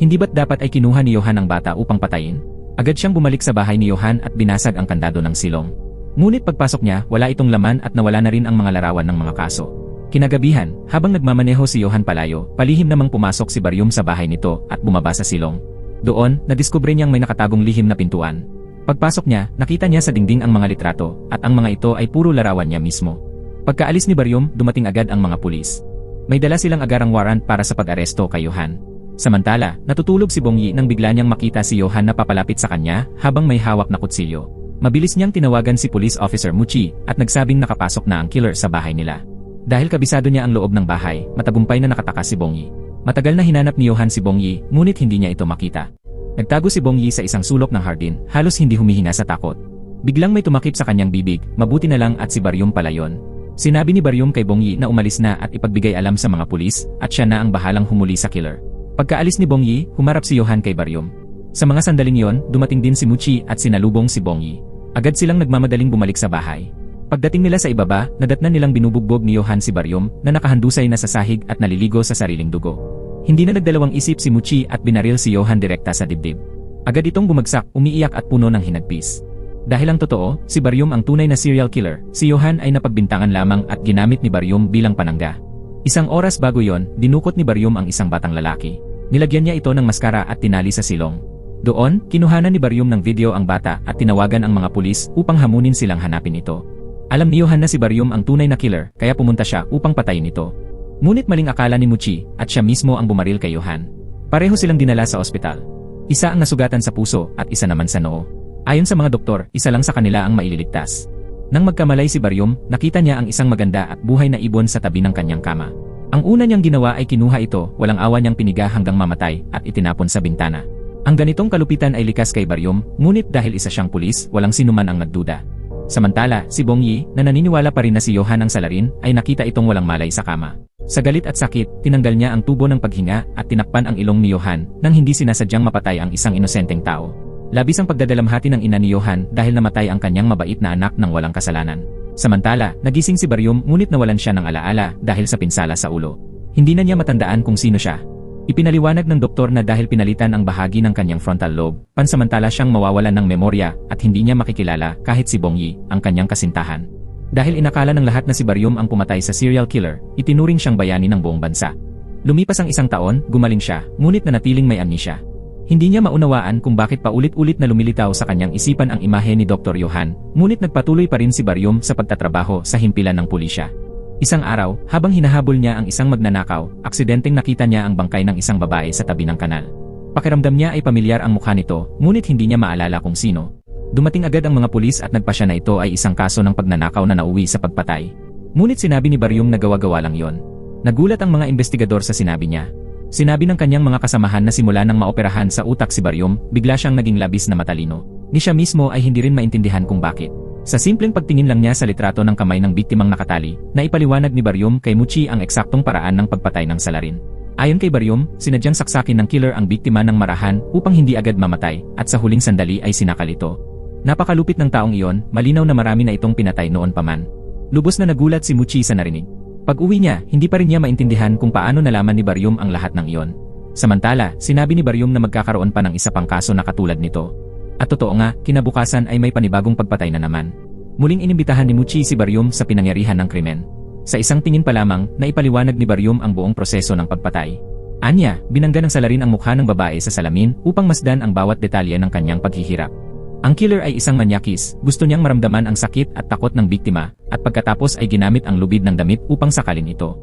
A: Hindi ba't dapat ay kinuha ni Johan ang bata upang patayin? Agad siyang bumalik sa bahay ni Johan at binasag ang kandado ng silong. Ngunit pagpasok niya, wala itong laman at nawala na rin ang mga larawan ng mga kaso. Kinagabihan, habang nagmamaneho si Johan palayo, palihim namang pumasok si Baryum sa bahay nito at bumaba sa silong. Doon, nadiskubre niyang may nakatagong lihim na pintuan. Pagpasok niya, nakita niya sa dingding ang mga litrato, at ang mga ito ay puro larawan niya mismo. Pagkaalis ni Baryum, dumating agad ang mga pulis. May dala silang agarang warrant para sa pag-aresto kay Johan. Samantala, natutulog si Bongyi nang bigla niyang makita si Johan na papalapit sa kanya habang may hawak na kutsilyo. Mabilis niyang tinawagan si Police Officer Muchi at nagsabing nakapasok na ang killer sa bahay nila. Dahil kabisado niya ang loob ng bahay, matagumpay na nakatakas si Bongyi. Matagal na hinanap ni Johan si Bongyi, ngunit hindi niya ito makita. Nagtago si Bongyi sa isang sulok ng hardin, halos hindi humihinga sa takot. Biglang may tumakip sa kanyang bibig, mabuti na lang at si Baryum pala yon. Sinabi ni Baryum kay Bongyi na umalis na at ipagbigay alam sa mga pulis at siya na ang bahalang humuli sa killer. Pagkaalis ni Bongyi, humarap si Johan kay Baryum. Sa mga sandaling yon, dumating din si Muchi at sinalubong si Bongyi. Agad silang nagmamadaling bumalik sa bahay. Pagdating nila sa ibaba, nadatnan nilang binubugbog ni Johan si Baryum na nakahandusay na sa sahig at naliligo sa sariling dugo. Hindi na nagdalawang isip si Muchi at binaril si Johan direkta sa dibdib. Agad itong bumagsak, umiiyak at puno ng hinagpis. Dahil ang totoo, si Baryum ang tunay na serial killer, si Johan ay napagbintangan lamang at ginamit ni Baryum bilang panangga. Isang oras bago yon, dinukot ni Baryum ang isang batang lalaki. Nilagyan niya ito ng maskara at tinali sa silong. Doon, kinuhanan ni Baryum ng video ang bata at tinawagan ang mga pulis upang hamunin silang hanapin ito. Alam ni Johan na si Baryum ang tunay na killer, kaya pumunta siya upang patayin ito. Ngunit maling akala ni Muchi at siya mismo ang bumaril kay Johan. Pareho silang dinala sa ospital. Isa ang nasugatan sa puso at isa naman sa noo. Ayon sa mga doktor, isa lang sa kanila ang maililigtas. Nang magkamalay si Baryum, nakita niya ang isang maganda at buhay na ibon sa tabi ng kanyang kama. Ang una niyang ginawa ay kinuha ito, walang awa niyang piniga hanggang mamatay at itinapon sa bintana. Ang ganitong kalupitan ay likas kay Baryum, ngunit dahil isa siyang pulis, walang sinuman ang nagduda. Samantala, si Bongyi, na naniniwala pa rin na si Johan ang salarin, ay nakita itong walang malay sa kama. Sa galit at sakit, tinanggal niya ang tubo ng paghinga at tinakpan ang ilong ni Johan nang hindi sinasadyang mapatay ang isang inosenteng tao. Labis ang pagdadalamhati ng ina ni Johan dahil namatay ang kanyang mabait na anak ng walang kasalanan. Samantala, nagising si Baryum ngunit nawalan siya ng alaala dahil sa pinsala sa ulo. Hindi na niya matandaan kung sino siya. Ipinaliwanag ng doktor na dahil pinalitan ang bahagi ng kanyang frontal lobe, pansamantala siyang mawawalan ng memorya at hindi niya makikilala kahit si Bongyi, ang kanyang kasintahan. Dahil inakala ng lahat na si Baryum ang pumatay sa serial killer, itinuring siyang bayani ng buong bansa. Lumipas ang isang taon, gumaling siya, ngunit nanatiling may amnesia. Hindi niya maunawaan kung bakit paulit-ulit na lumilitaw sa kanyang isipan ang imahe ni Dr. Johan, ngunit nagpatuloy pa rin si Baryum sa pagtatrabaho sa himpilan ng pulisya. Isang araw, habang hinahabol niya ang isang magnanakaw, aksidenteng nakita niya ang bangkay ng isang babae sa tabi ng kanal. Pakiramdam niya ay pamilyar ang mukha nito, ngunit hindi niya maalala kung sino. Dumating agad ang mga pulis at nagpasya na ito ay isang kaso ng pagnanakaw na nauwi sa pagpatay. Ngunit sinabi ni Baryum na gawa-gawa lang yon. Nagulat ang mga investigador sa sinabi niya. Sinabi ng kanyang mga kasamahan na simula nang maoperahan sa utak si Baryum, bigla siyang naging labis na matalino. Ni siya mismo ay hindi rin maintindihan kung bakit. Sa simpleng pagtingin lang niya sa litrato ng kamay ng biktimang nakatali, naipaliwanag ni Baryum kay Muchi ang eksaktong paraan ng pagpatay ng salarin. Ayon kay Baryum, sinadyang saksakin ng killer ang biktima ng marahan upang hindi agad mamatay at sa huling sandali ay sinakal ito. Napakalupit ng taong iyon, malinaw na marami na itong pinatay noon pa man. Lubos na nagulat si Muchi sa narinig. Pag-uwi niya, hindi pa rin niya maintindihan kung paano nalaman ni Baryum ang lahat ng iyon. Samantala, sinabi ni Baryum na magkakaroon pa ng isa pang kaso na katulad nito. At totoo nga, kinabukasan ay may panibagong pagpatay na naman. Muling inimbitahan ni Muchi si Baryum sa pinangyarihan ng krimen. Sa isang tingin pa lamang, naipaliwanag ni Baryum ang buong proseso ng pagpatay. Anya, binangga ng salarin ang mukha ng babae sa salamin upang masdan ang bawat detalye ng kanyang paghihirap. Ang killer ay isang manyakis, gusto niyang maramdaman ang sakit at takot ng biktima, at pagkatapos ay ginamit ang lubid ng damit upang sakalin ito.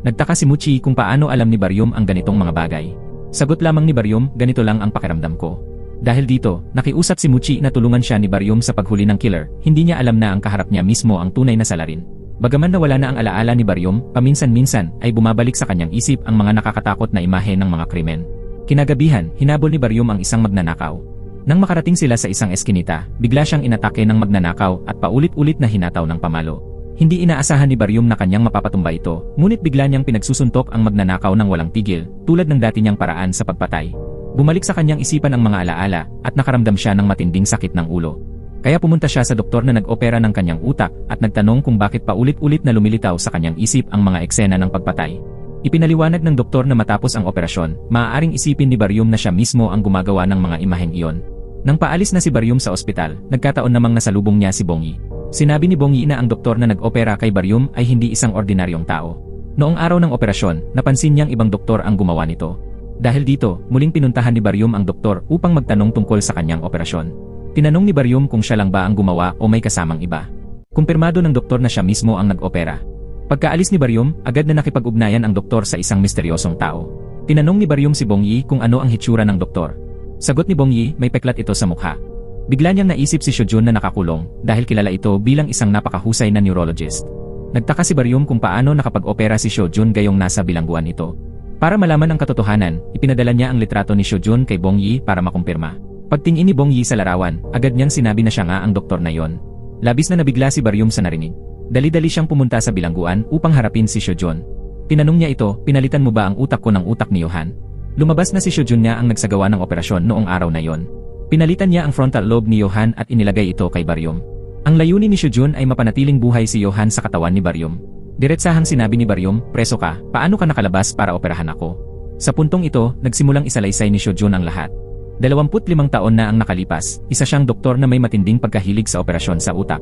A: Nagtaka si Muchi kung paano alam ni Baryum ang ganitong mga bagay. Sagot lamang ni Baryum, ganito lang ang pakiramdam ko. Dahil dito, nakiusap si Muchi na tulungan siya ni Baryum sa paghuli ng killer, hindi niya alam na ang kaharap niya mismo ang tunay na salarin. Bagaman nawala na ang alaala ni Baryum, paminsan-minsan ay bumabalik sa kanyang isip ang mga nakakatakot na imahe ng mga krimen. Kinagabihan, hinabol ni Baryum ang isang magnanakaw. Nang makarating sila sa isang eskinita, bigla siyang inatake ng magnanakaw at paulit-ulit na hinataw ng pamalo. Hindi inaasahan ni Baryum na kanyang mapapatumba ito, ngunit bigla niyang pinagsusuntok ang magnanakaw ng walang tigil, tulad ng dati niyang paraan sa pagpatay. Bumalik sa kanyang isipan ang mga alaala at nakaramdam siya ng matinding sakit ng ulo. Kaya pumunta siya sa doktor na nag-opera ng kanyang utak at nagtanong kung bakit paulit-ulit na lumilitaw sa kanyang isip ang mga eksena ng pagpatay. Ipinaliwanag ng doktor na matapos ang operasyon, maaaring isipin ni Baryum na siya mismo ang gumagawa ng mga imaheng iyon. Nang paalis na si Baryum sa ospital, nagkataon namang nasalubong niya si Bong Yi. Sinabi ni Bong Yi na ang doktor na nag-opera kay Baryum ay hindi isang ordinaryong tao. Noong araw ng operasyon, napansin niyang ibang doktor ang gumawa nito. Dahil dito, muling pinuntahan ni Baryum ang doktor upang magtanong tungkol sa kanyang operasyon. Tinanong ni Baryum kung siya lang ba ang gumawa o may kasamang iba. Kumpirmado ng doktor na siya mismo ang nag-opera. Pagkaalis ni Baryum, agad na nakipag-ugnayan ang doktor sa isang misteryosong tao. Tinanong ni Baryum si Bong Yi kung ano ang hitsura ng doktor. Sagot ni Bong Yi, may peklat ito sa mukha. Bigla niyang naisip si Shojun na nakakulong dahil kilala ito bilang isang napakahusay na neurologist. Nagtaka si Baryum kung paano nakapag-opera si Shojun gayong nasa bilangguan ito. Para malaman ang katotohanan, ipinadala niya ang litrato ni Shojun kay Bong Yi para makumpirma. Pagtingin ni Bong Yi sa larawan, agad niyang sinabi na siya nga ang doktor na yon. Labis na nabigla si Baryum sa narinig. Dali-dali siyang pumunta sa bilangguan upang harapin si Shojun. Tinanong niya ito, pinalitan mo ba ang utak ko ng utak ni Johan? Lumabas na si Shojun niya ang nagsagawa ng operasyon noong araw na yon. Pinalitan niya ang frontal lobe ni Johan at inilagay ito kay Baryum. Ang layunin ni Shojun ay mapanatiling buhay si Johan sa katawan ni Baryum. Diretsahang sinabi ni Baryum, preso ka, paano ka nakalabas para operahan ako? Sa puntong ito, nagsimulang isalaysay ni Shojun ang lahat. 25 taon na ang nakalipas, isa siyang doktor na may matinding pagkahilig sa operasyon sa utak.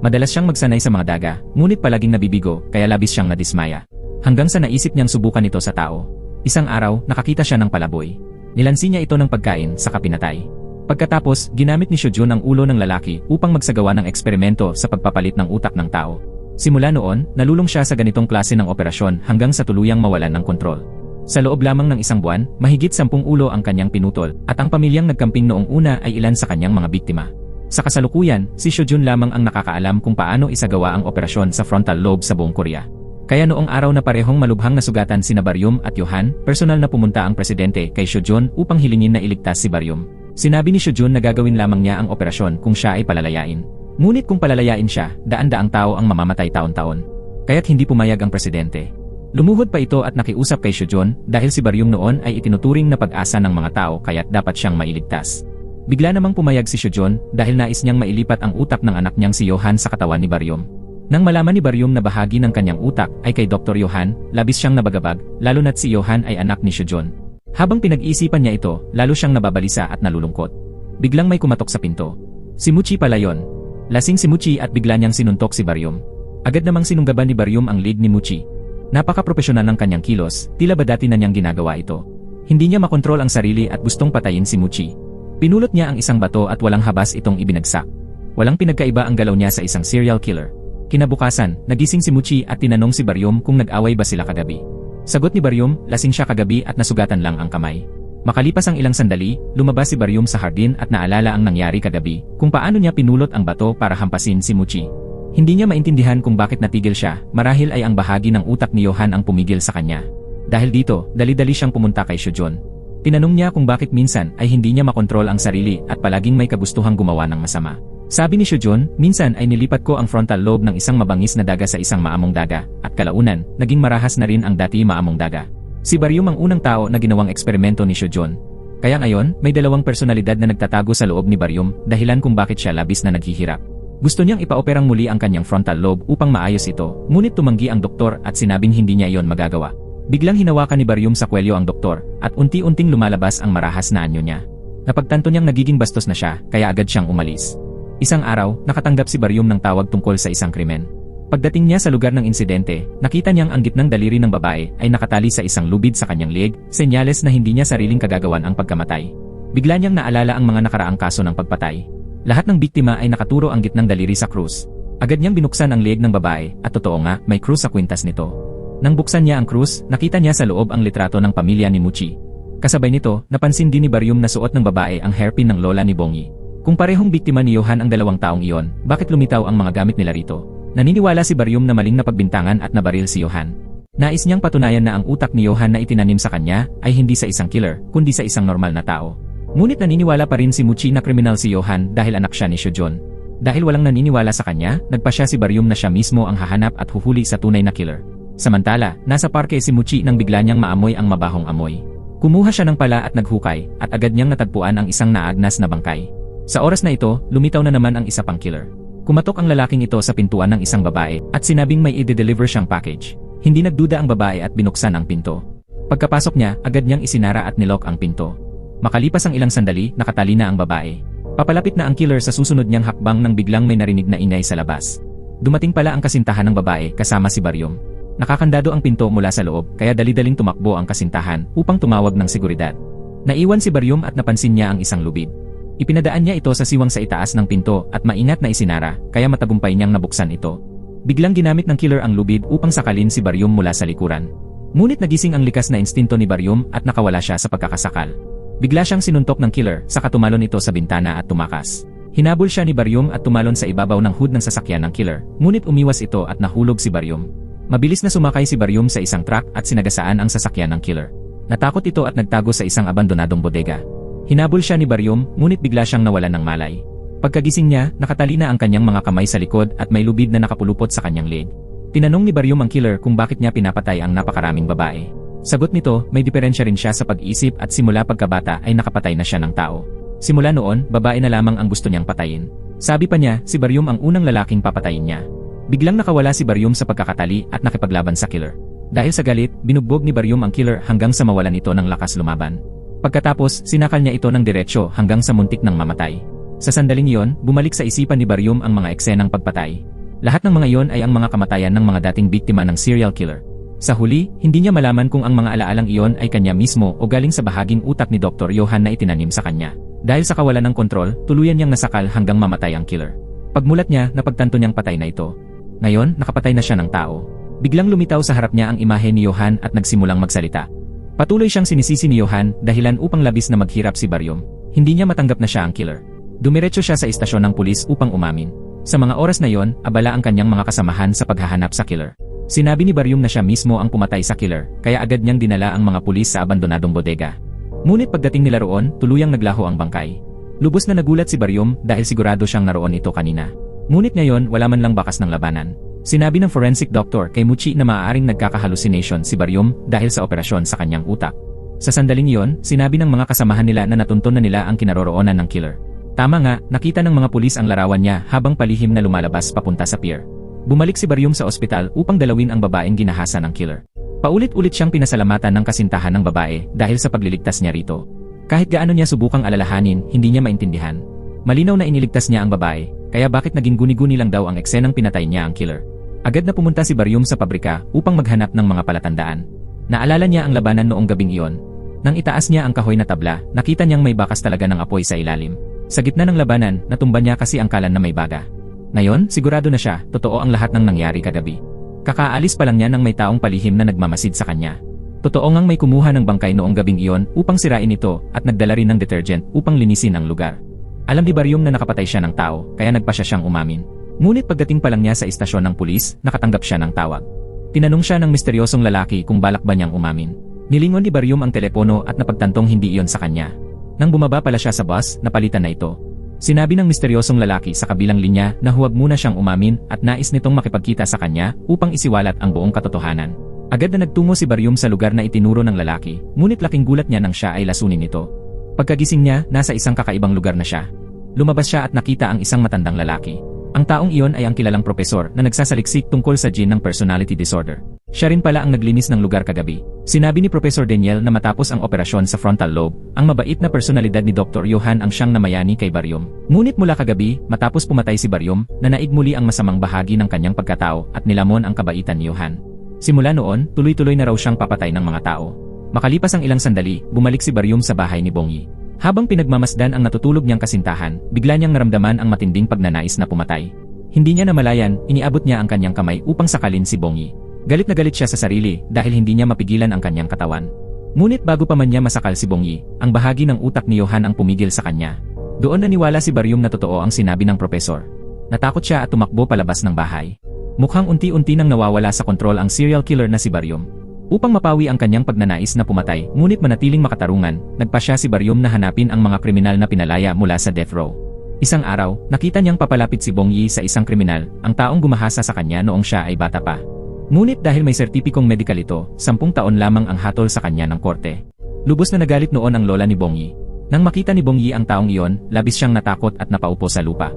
A: Madalas siyang magsanay sa mga daga, ngunit palaging nabibigo, kaya labis siyang nadismaya. Hanggang sa naisip niyang subukan ito sa tao. Isang araw, nakakita siya ng palaboy. Nilansi niya ito ng pagkain, saka pinatay. Pagkatapos, ginamit ni Shojun ang ulo ng lalaki upang magsagawa ng eksperimento sa pagpapalit ng utak ng tao. Simula noon, nalulong siya sa ganitong klase ng operasyon hanggang sa tuluyang mawalan ng kontrol. Sa loob lamang ng isang buwan, mahigit 10 ulo ang kanyang pinutol, at ang pamilyang nagkamping noong una ay ilan sa kanyang mga biktima. Sa kasalukuyan, si Shojun lamang ang nakakaalam kung paano isagawa ang operasyon sa frontal lobe sa buong Korea. Kaya noong araw na parehong malubhang nasugatan sina Baryum at Johan, personal na pumunta ang presidente kay Shojun upang hilingin na iligtas si Baryum. Sinabi ni Shojun na gagawin lamang niya ang operasyon kung siya ay palalayain. Ngunit kung palalayain siya, daan-daang tao ang mamamatay taon-taon. Kaya't hindi pumayag ang presidente. Lumuhod pa ito at nakiusap kay Shojun dahil si Baryum noon ay itinuturing na pag-asa ng mga tao kaya't dapat siyang mailigtas. Bigla namang pumayag si Shojun dahil nais niyang mailipat ang utak ng anak niyang si Johan sa katawan ni Baryum. Nang malaman ni Baryum na bahagi ng kanyang utak ay kay Dr. Johan, labis siyang nabagabag, lalo na't si Johan ay anak ni Shojun. Habang pinag-iisipan niya ito, lalo siyang nababalisa at nalulungkot. Biglang may kumatok sa pinto. Si Muchi pala yon. Lasing si Muchi at bigla niyang sinuntok si Baryum. Agad namang sinunggaban ni Baryum ang leg ni Muchi. Napaka-propesyonal ng kanyang kilos, tila ba dati na niyang ginagawa ito. Hindi niya makontrol ang sarili at gustong patayin si Muchi. Pinulot niya ang isang bato at walang habas itong ibinagsak. Walang pinagkaiba ang galaw niya sa isang serial killer. Kinabukasan, nagising si Muchi at tinanong si Baryum kung nag-away ba sila kagabi. Sagot ni Baryum, lasing siya kagabi at nasugatan lang ang kamay. Makalipas ang ilang sandali, lumabas si Baryum sa hardin at naalala ang nangyari kagabi, kung paano niya pinulot ang bato para hampasin si Muchi. Hindi niya maintindihan kung bakit natigil siya, marahil ay ang bahagi ng utak ni Johan ang pumigil sa kanya. Dahil dito, dali-dali siyang pumunta kay Shojun. Tinanong niya kung bakit minsan ay hindi niya makontrol ang sarili at palaging may kagustuhang gumawa ng masama. Sabi ni Shojun, minsan ay nilipat ko ang frontal lobe ng isang mabangis na daga sa isang maamong daga, at kalaunan, naging marahas na rin ang dati maamong daga. Si Baryum ang unang tao na ginawang eksperimento ni Shojun. Kaya ngayon, may dalawang personalidad na nagtatago sa loob ni Baryum, dahilan kung bakit siya labis na naghihirap. Gusto niyang ipaoperang muli ang kanyang frontal lobe upang maayos ito, ngunit tumanggi ang doktor at sinabing hindi niya iyon magagawa. Biglang hinawakan ni Baryum sa kwelyo ang doktor, at unti-unting lumalabas ang marahas na anyo niya. Napagtanto niyang nagiging bastos na siya, kaya agad siyang umalis. Isang araw, nakatanggap si Baryum ng tawag tungkol sa isang krimen. Pagdating niya sa lugar ng insidente, nakita niyang ang gitnang daliri ng babae ay nakatali sa isang lubid sa kanyang leg, senyales na hindi niya sariling kagagawan ang pagkamatay. Bigla niyang naalala ang mga nakaraang kaso ng pagpatay. Lahat ng biktima ay nakaturo ang gitnang daliri sa krus. Agad niyang binuksan ang leg ng babae, at totoo nga, may krus sa kwintas nito. Nang buksan niya ang krus, nakita niya sa loob ang litrato ng pamilya ni Muchi. Kasabay nito, napansin din ni Baryum na suot ng babae ang hairpin ng lola ni Bong Yi. Kung parehong biktima ni Johan ang dalawang taong iyon, bakit lumitaw ang mga gamit nila rito? Naniniwala si Baryum na maling napagbintangan at nabaril si Johan. Nais niyang patunayan na ang utak ni Johan na itinanim sa kanya ay hindi sa isang killer, kundi sa isang normal na tao. Ngunit naniniwala pa rin si Muchi na kriminal si Johan dahil anak siya ni Shojun. Dahil walang naniniwala sa kanya, nagpasya si Baryum na siya mismo ang hahanap at huhuli sa tunay na killer. Samantala, nasa parke si Muchi nang bigla niyang maamoy ang mabahong amoy. Kumuha siya ng pala at naghukay, at agad niyang natagpuan ang isang naagnas na bangkay. Sa oras na ito, lumitaw na naman ang isa pang killer. Kumatok ang lalaking ito sa pintuan ng isang babae, at sinabing may i-deliver siyang package. Hindi nagduda ang babae at binuksan ang pinto. Pagkapasok niya, agad niyang isinara at nilock ang pinto. Makalipas ang ilang sandali, nakatali na ang babae. Papalapit na ang killer sa susunod niyang hakbang nang biglang may narinig na ingay sa labas. Dumating pala ang kasintahan ng babae kasama si Baryum. Nakakandado ang pinto mula sa loob kaya dali-daling tumakbo ang kasintahan upang tumawag ng seguridad. Naiwan si Baryum at napansin niya ang isang lubid. Ipinadaan niya ito sa siwang sa itaas ng pinto at maingat na isinara kaya matagumpay niyang nabuksan ito. Biglang ginamit ng killer ang lubid upang sakalin si Baryum mula sa likuran. Ngunit nagising ang likas na instinto ni Baryum at nakawala siya sa pagkakasakal. Bigla siyang sinuntok ng killer saka tumalon ito sa bintana at tumakas. Hinabol siya ni Baryum at tumalon sa ibabaw ng hood ng sasakyan ng killer, ngunit umiwas ito at nahulog si Baryum. Mabilis na sumakay si Baryum sa isang truck at sinagasaan ang sasakyan ng killer. Natakot ito at nagtago sa isang abandonadong bodega. Hinabol siya ni Baryum, ngunit bigla siyang nawalan ng malay. Pagkagising niya, nakatali na ang kanyang mga kamay sa likod at may lubid na nakapulupot sa kanyang leg. Tinanong ni Baryum ang killer kung bakit niya pinapatay ang napakaraming babae. Sagot nito, may diferensya rin siya sa pag-iisip at simula pagkabata ay nakapatay na siya ng tao. Simula noon, babae na lamang ang gusto niyang patayin. Sabi pa niya, si Baryum ang unang lalaking papatayin niya. Biglang nakawala si Baryum sa pagkakatali at nakipaglaban sa killer. Dahil sa galit, binugbog ni Baryum ang killer hanggang sa mawalan ito ng lakas lumaban. Pagkatapos, sinakal niya ito ng diretsyo hanggang sa muntik ng mamatay. Sa sandaling iyon, bumalik sa isipan ni Baryum ang mga eksenang pagpatay. Lahat ng mga iyon ay ang mga kamatayan ng mga dating biktima ng serial killer. Sa huli, hindi niya malaman kung ang mga alaalang iyon ay kanya mismo o galing sa bahaging utak ni Dr. Johan na itinanim sa kanya. Dahil sa kawalan ng kontrol, tuluyan niyang nasakal hanggang mamatay ang killer. Pagmulat niya, napagtanto niyang patay na ito. Ngayon, nakapatay na siya ng tao. Biglang lumitaw sa harap niya ang imahe ni Johan at nagsimulang magsalita. Patuloy siyang sinisisi ni Johan dahilan upang labis na maghirap si Baryum. Hindi niya matanggap na siya ang killer. Dumiretso siya sa istasyon ng pulis upang umamin. Sa mga oras na yon, abala ang kanyang mga kasamahan sa paghahanap sa killer. Sinabi ni Baryum na siya mismo ang pumatay sa killer, kaya agad niyang dinala ang mga pulis sa abandonadong bodega. Ngunit pagdating nila roon, tuluyang naglaho ang bangkay. Lubos na nagulat si Baryum dahil sigurado siyang naroon ito kanina. Ngunit ngayon, wala man lang bakas ng labanan. Sinabi ng forensic doctor kay Muchi na maaaring nagkaka-hallucination si Baryum dahil sa operasyon sa kanyang utak. Sa sandaling iyon, sinabi ng mga kasamahan nila na natunton na nila ang kinaroroonan ng killer. Tama nga, nakita ng mga pulis ang larawan niya habang palihim na lumalabas papunta sa pier. Bumalik si Baryum sa ospital upang dalawin ang babaeng ginahasa ng killer. Paulit-ulit siyang pinasalamatan ng kasintahan ng babae dahil sa pagliligtas niya rito. Kahit gaano niya subukang alalahanin, hindi niya maintindihan. Malinaw na iniligtas niya ang babae, kaya bakit naging guni-guni lang daw ang eksenang pinatay niya ang killer. Agad na pumunta si Baryum sa pabrika upang maghanap ng mga palatandaan. Naalala niya ang labanan noong gabing iyon. Nang itaas niya ang kahoy na tabla, nakita niyang may bakas talaga ng apoy sa ilalim. Sa gitna ng labanan, natumba niya kasi ang kalan na may baga. Ngayon, sigurado na siya, totoo ang lahat ng nangyari kagabi. Kakaalis pa lang niya nang may taong palihim na nagmamasid sa kanya. Totoo ngang may kumuha ng bangkay noong gabing iyon upang sirain ito at nagdala rin ng detergent upang linisin ang lugar. Alam ni Baryum na nakapatay siya ng tao, kaya nagpasya siyang umamin. Ngunit pagdating pa lang niya sa istasyon ng pulis, nakatanggap siya ng tawag. Tinanong siya ng misteryosong lalaki kung balak ba niyang umamin. Nilingon ni Baryum ang telepono at napagtantong hindi iyon sa kanya. Nang bumaba pala siya sa bus, napalitan na ito. Sinabi ng misteryosong lalaki sa kabilang linya na huwag muna siyang umamin at nais nitong makipagkita sa kanya upang isiwalat ang buong katotohanan. Agad na nagtungo si Baryum sa lugar na itinuro ng lalaki, ngunit laking gulat niya nang siya ay lasunin nito. Pagkagising niya, nasa isang kakaibang lugar na siya. Lumabas siya at nakita ang isang matandang lalaki. Ang taong iyon ay ang kilalang propesor na nagsasaliksik tungkol sa gene ng personality disorder. Siya rin pala ang naglinis ng lugar kagabi. Sinabi ni Professor Daniel na matapos ang operasyon sa frontal lobe, ang mabait na personalidad ni Dr. Johan ang siyang namayani kay Baryum. Ngunit mula kagabi, matapos pumatay si Baryum, nanaig muli ang masamang bahagi ng kanyang pagkatao at nilamon ang kabaitan ni Johan. Simula noon, tuloy-tuloy na raw siyang papatay ng mga tao. Makalipas ang ilang sandali, bumalik si Baryum sa bahay ni Bongyi. Habang pinagmamasdan ang natutulog niyang kasintahan, bigla niyang naramdaman ang matinding pagnanais na pumatay. Hindi niya namalayan, iniabot niya ang kanyang kamay upang sakalin si Bongyi. Galit na galit siya sa sarili dahil hindi niya mapigilan ang kanyang katawan. Ngunit bago pa man niya masakal si Bongyi, ang bahagi ng utak ni Johan ang pumigil sa kanya. Doon naniwala si Baryum na totoo ang sinabi ng propesor. Natakot siya at tumakbo palabas ng bahay. Mukhang unti-unti nang nawawala sa kontrol ang serial killer na si Baryum. Upang mapawi ang kanyang pagnanais na pumatay ngunit manatiling makatarungan, nagpasya si Baryum na hanapin ang mga kriminal na pinalaya mula sa death row. Isang araw, nakita niyang papalapit si Bongyi sa isang kriminal, ang taong gumahasa sa kanya noong siya ay bata pa. Ngunit dahil may sertipikong medikal ito, 10 taon lamang ang hatol sa kanya ng korte. Lubos na nagalit noon ang lola ni Bongyi. Nang makita ni Bongyi ang taong iyon, labis siyang natakot at napaupo sa lupa.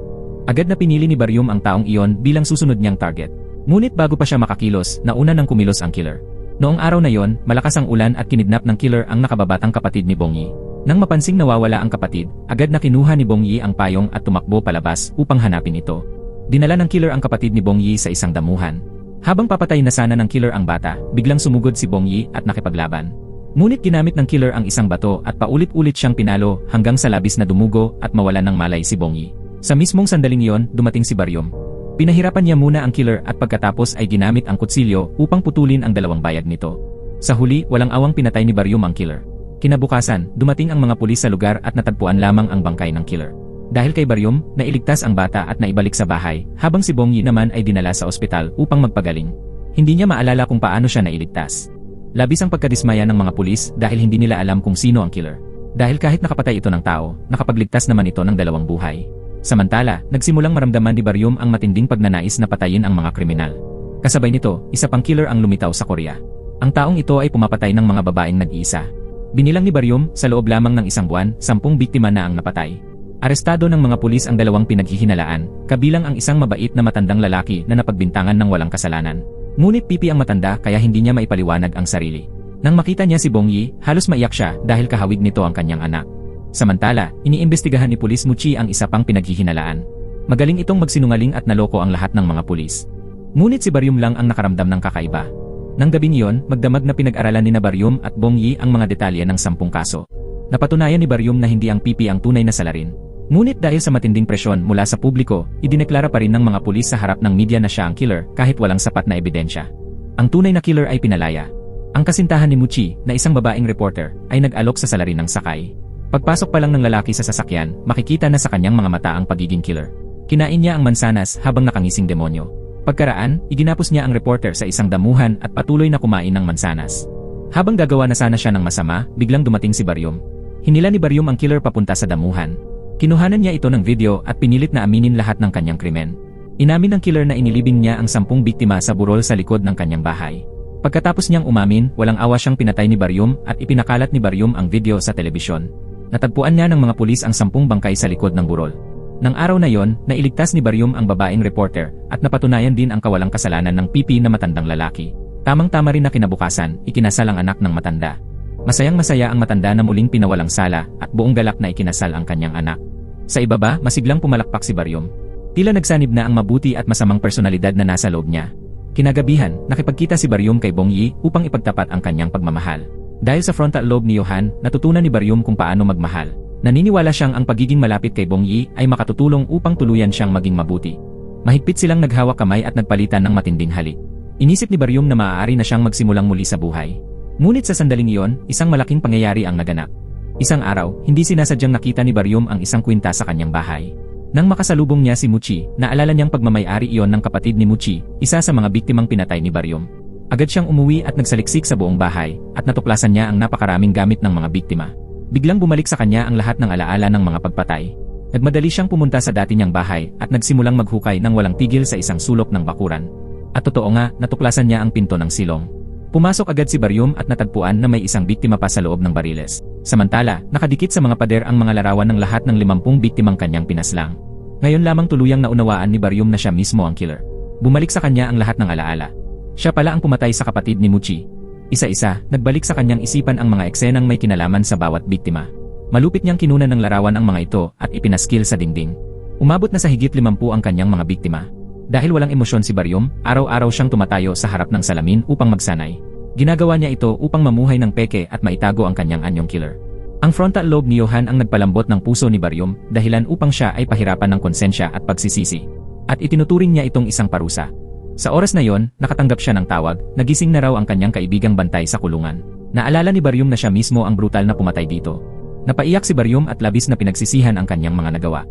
A: Agad na pinili ni Baryum ang taong iyon bilang susunod niyang target. Ngunit bago pa siya makakilos, nauna nang kumilos ang killer. Noong araw na yon, malakas ang ulan at kinidnap ng killer ang nakababatang kapatid ni Bong Yi. Nang mapansing nawawala ang kapatid, agad na kinuha ni Bong Yi ang payong at tumakbo palabas upang hanapin ito. Dinala ng killer ang kapatid ni Bong Yi sa isang damuhan. Habang papatay na sana ng killer ang bata, biglang sumugod si Bong Yi at nakipaglaban. Ngunit ginamit ng killer ang isang bato at paulit-ulit siyang pinalo hanggang sa labis na dumugo at mawalan ng malay si Bong Yi. Sa mismong sandaling iyon, dumating si Baryom. Pinahirapan niya muna ang killer at pagkatapos ay ginamit ang kutsilyo upang putulin ang dalawang bayag nito. Sa huli, walang awang pinatay ni Baryom ang killer. Kinabukasan, dumating ang mga pulis sa lugar at natagpuan lamang ang bangkay ng killer. Dahil kay Baryom, nailigtas ang bata at naibalik sa bahay, habang si Bong Yi naman ay dinala sa ospital upang magpagaling. Hindi niya maalala kung paano siya nailigtas. Labis ang pagkadismaya ng mga pulis dahil hindi nila alam kung sino ang killer. Dahil kahit nakapatay ito ng tao, nakapagligtas naman ito ng dalawang buhay. Samantala, nagsimulang maramdaman ni Baryom ang matinding pagnanais na patayin ang mga kriminal. Kasabay nito, isa pang killer ang lumitaw sa Korea. Ang taong ito ay pumapatay ng mga babaeng nag-iisa. Binilang ni Baryom, sa loob lamang ng isang buwan, 10 biktima na ang napatay. Arestado ng mga pulis ang dalawang pinaghihinalaan, kabilang ang isang mabait na matandang lalaki na napagbintangan ng walang kasalanan. Ngunit pipi ang matanda kaya hindi niya maipaliwanag ang sarili. Nang makita niya si Bong Yi, halos maiyak siya dahil kahawig nito ang kanyang anak. Samantala, iniimbestigahan ni Pulis Muchi ang isa pang pinaghihinalaan. Magaling itong magsinungaling at naloko ang lahat ng mga pulis. Ngunit si Baryom lang ang nakaramdam ng kakaiba. Nang gabing iyon, magdamag na pinag-aralan ni Baryom at Bong Yi ang mga detalye ng 10 kaso. Napatunayan ni Baryom na hindi ang pipi ang tunay na salarin. Ngunit dahil sa matinding presyon mula sa publiko, idineklara pa rin ng mga pulis sa harap ng media na siya ang killer kahit walang sapat na ebidensya. Ang tunay na killer ay pinalaya. Ang kasintahan ni Muchi, na isang babaeng reporter, ay nag-alok sa salarin ng sakay. Pagpasok pa lang ng lalaki sa sasakyan, makikita na sa kanyang mga mata ang pagiging killer. Kinain niya ang mansanas habang nakangising demonyo. Pagkaraan, iginapos niya ang reporter sa isang damuhan at patuloy na kumain ng mansanas. Habang gagawa na sana siya ng masama, biglang dumating si Baryom. Hinila ni Baryom ang killer papunta sa damuhan. Kinuhanan niya ito ng video at pinilit na aminin lahat ng kanyang krimen. Inamin ng killer na inilibing niya ang 10 biktima sa burol sa likod ng kanyang bahay. Pagkatapos niyang umamin, walang awa siyang pinatay ni Baryom at ipinakalat ni Baryom ang video sa telebisyon. Natagpuan niya ng mga pulis ang 10 bangkay sa likod ng burol. Nang araw na yon, nailigtas ni Baryom ang babaeng reporter at napatunayan din ang kawalang kasalanan ng pipi na matandang lalaki. Tamang-tama rin na kinabukasan, ikinasal ang anak ng matanda. Masayang-masaya ang matanda na muling pinawalang sala at buong galak na ikinasal ang kanyang anak. Sa ibaba, masiglang pumalakpak si Baryom. Tila nagsanib na ang mabuti at masamang personalidad na nasa loob niya. Kinagabihan, nakipagkita si Baryom kay Bong Yi upang ipagtapat ang kanyang pagmamahal. Dahil sa frontal lobe ni Johan, natutunan ni Baryom kung paano magmahal. Naniniwala siyang ang pagiging malapit kay Bong Yi ay makatutulong upang tuluyan siyang maging mabuti. Mahigpit silang naghawak kamay at nagpalitan ng matinding halik. Inisip ni Baryom na maaari na siyang magsimulang muli sa buhay. Ngunit sa sandaling iyon, isang malaking pangyayari ang naganap. Isang araw, hindi sinasadyang nakita ni Baryom ang isang kwinta sa kanyang bahay. Nang makasalubong niya si Muchi, naalala niyang pagmamay-ari iyon ng kapatid ni Muchi, isa sa mga biktimang pinatay ni Baryom. Agad siyang umuwi at nagsaliksik sa buong bahay, at natuklasan niya ang napakaraming gamit ng mga biktima. Biglang bumalik sa kanya ang lahat ng alaala ng mga pagpatay. Nagmadali siyang pumunta sa dati niyang bahay at nagsimulang maghukay ng walang tigil sa isang sulok ng bakuran. At totoo nga, natuklasan niya ang pinto ng silong. Pumasok agad si Baryom at natagpuan na may isang biktima pa sa loob ng bariles. Samantala, nakadikit sa mga pader ang mga larawan ng lahat ng 50 biktimang kanyang pinaslang. Ngayon lamang tuluyang naunawaan ni Baryom na siya mismo ang killer. Bumalik sa kanya ang lahat ng alaala. Siya pala ang pumatay sa kapatid ni Muchi. Isa-isa, nagbalik sa kanyang isipan ang mga eksenang may kinalaman sa bawat biktima. Malupit niyang kinunan ng larawan ang mga ito at ipinaskil sa dingding. Umabot na sa higit 50 ang kanyang mga biktima. Dahil walang emosyon si Baryom, araw-araw siyang tumatayo sa harap ng salamin upang magsanay. Ginagawa niya ito upang mamuhay ng peke at maitago ang kanyang anyong killer. Ang frontal lobe ni Johan ang nagpalambot ng puso ni Baryom, dahilan upang siya ay pahirapan ng konsensya at pagsisisi. At itinuturing niya itong isang parusa. Sa oras na yon, nakatanggap siya ng tawag, nagising na raw ang kanyang kaibigang bantay sa kulungan. Naalala ni Baryom na siya mismo ang brutal na pumatay dito. Napaiyak si Baryom at labis na pinagsisihan ang kanyang mga nagawa.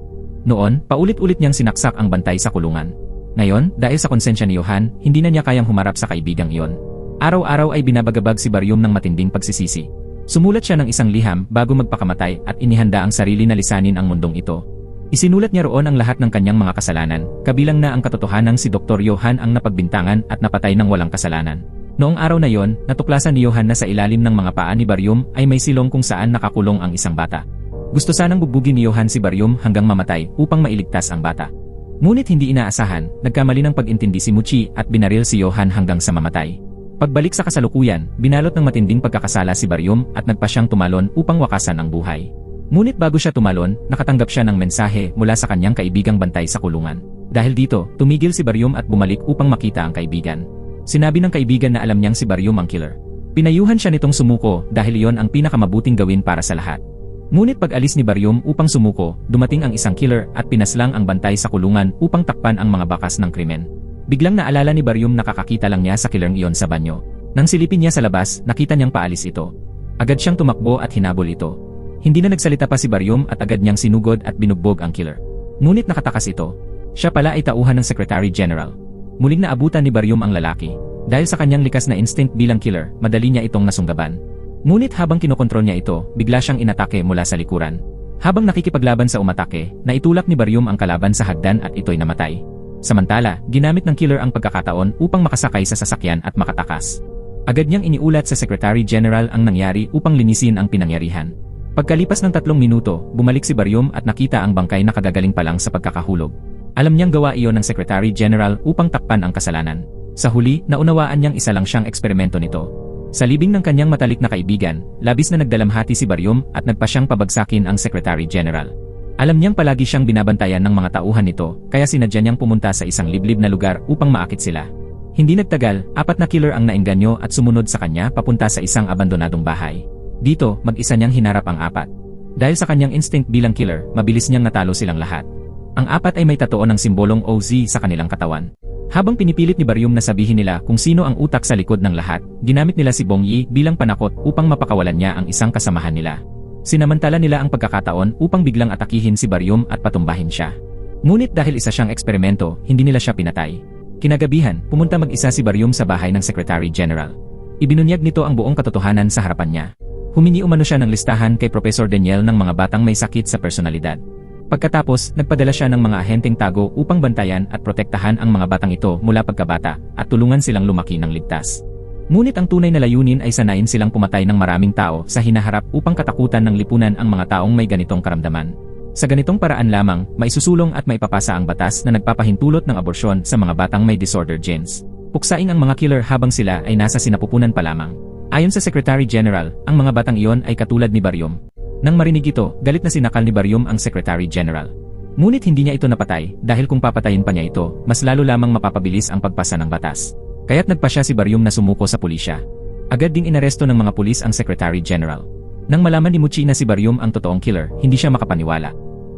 A: Noon, paulit-ulit niyang sinaksak ang bantay sa kulungan. Ngayon, dahil sa konsensya ni Johan, hindi na niya kayang humarap sa kaibigang iyon. Araw-araw ay binabagabag si Baryom ng matinding pagsisisi. Sumulat siya ng isang liham bago magpakamatay at inihanda ang sarili na lisanin ang mundong ito. Isinulat niya roon ang lahat ng kanyang mga kasalanan, kabilang na ang katotohanang si Dr. Johan ang napagbintangan at napatay ng walang kasalanan. Noong araw na yon, natuklasan ni Johan na sa ilalim ng mga paa ni Baryom ay may silong kung saan nakakulong ang isang bata. Gusto sanang bugbugin ni Johan si Baryom hanggang mamatay upang mailigtas ang bata. Ngunit hindi inaasahan, nagkamali ng pag-intindi si Muchi at binaril si Johan hanggang sa mamatay. Pagbalik sa kasalukuyan, binalot ng matinding pagkakasala si Baryum at nagpa siyang tumalon upang wakasan ang buhay. Ngunit bago siya tumalon, nakatanggap siya ng mensahe mula sa kanyang kaibigang bantay sa kulungan. Dahil dito, tumigil si Baryum at bumalik upang makita ang kaibigan. Sinabi ng kaibigan na alam niyang si Baryum ang killer. Pinayuhan siya nitong sumuko dahil iyon ang pinakamabuting gawin para sa lahat. Ngunit pag-alis ni Baryum upang sumuko, dumating ang isang killer at pinaslang ang bantay sa kulungan upang takpan ang mga bakas ng krimen. Biglang naalala ni Baryum na kakakita lang niya sa killerng iyon sa banyo. Nang silipin niya sa labas, nakita niyang paalis ito. Agad siyang tumakbo at hinabol ito. Hindi na nagsalita pa si Baryum at agad niyang sinugod at binugbog ang killer. Ngunit nakatakas ito. Siya pala ay tauhan ng Secretary General. Muling naabutan ni Baryum ang lalaki. Dahil sa kanyang likas na instinct bilang killer, madali niya itong nasunggaban. Ngunit habang kinokontrol niya ito, bigla siyang inatake mula sa likuran. Habang nakikipaglaban sa umatake, naitulak ni Baryum ang kalaban sa hagdan at ito'y namatay. Samantala, ginamit ng killer ang pagkakataon upang makasakay sa sasakyan at makatakas. Agad niyang iniulat sa Secretary General ang nangyari upang linisin ang pinangyarihan. Pagkalipas ng 3 minuto, bumalik si Baryum at nakita ang bangkay na kagagaling pa lang sa pagkakahulog. Alam niyang gawa iyon ng Secretary General upang takpan ang kasalanan. Sa huli, naunawaan niyang isa lang siyang eksperimento nito. Sa libing ng kanyang matalik na kaibigan, labis na nagdalamhati si Baryum at nagpa siyang pabagsakin ang Secretary General. Alam niyang palagi siyang binabantayan ng mga tauhan nito, kaya sinadya niyang pumunta sa isang liblib na lugar upang maakit sila. Hindi nagtagal, 4 na killer ang naengganyo at sumunod sa kanya papunta sa isang abandonadong bahay. Dito, mag-isa niyang hinarap ang 4. Dahil sa kanyang instinct bilang killer, mabilis niyang natalo silang lahat. Ang 4 ay may tatuo ng simbolong OZ sa kanilang katawan. Habang pinipilit ni Baryum na sabihin nila kung sino ang utak sa likod ng lahat, ginamit nila si Bong Yi bilang panakot upang mapakawalan niya ang isang kasamahan nila. Sinamantala nila ang pagkakataon upang biglang atakihin si Baryum at patumbahin siya. Ngunit dahil isa siyang eksperimento, hindi nila siya pinatay. Kinagabihan, pumunta mag-isa si Baryum sa bahay ng Secretary General. Ibinunyag nito ang buong katotohanan sa harapan niya. Humingi umano siya ng listahan kay Professor Daniel ng mga batang may sakit sa personalidad. Pagkatapos, nagpadala siya ng mga ahenteng tago upang bantayan at protektahan ang mga batang ito mula pagkabata at tulungan silang lumaki ng ligtas. Ngunit ang tunay na layunin ay sanayin silang pumatay ng maraming tao sa hinaharap upang katakutan ng lipunan ang mga taong may ganitong karamdaman. Sa ganitong paraan lamang, maisusulong at maipapasa ang batas na nagpapahintulot ng aborsyon sa mga batang may disorder genes. Puksaing ang mga killer habang sila ay nasa sinapupunan pa lamang. Ayon sa Secretary General, ang mga batang iyon ay katulad ni Baryum. Nang marinig ito, galit na sinakal ni Baryum ang Secretary General. Ngunit hindi niya ito napatay dahil kung papatayin pa niya ito, mas lalo lamang mapapabilis ang pagpasa ng batas. Kaya't nagpa siya si Baryum na sumuko sa pulisya. Agad ding inaresto ng mga pulis ang Secretary General. Nang malaman ni Muchi na si Baryum ang totoong killer, hindi siya makapaniwala.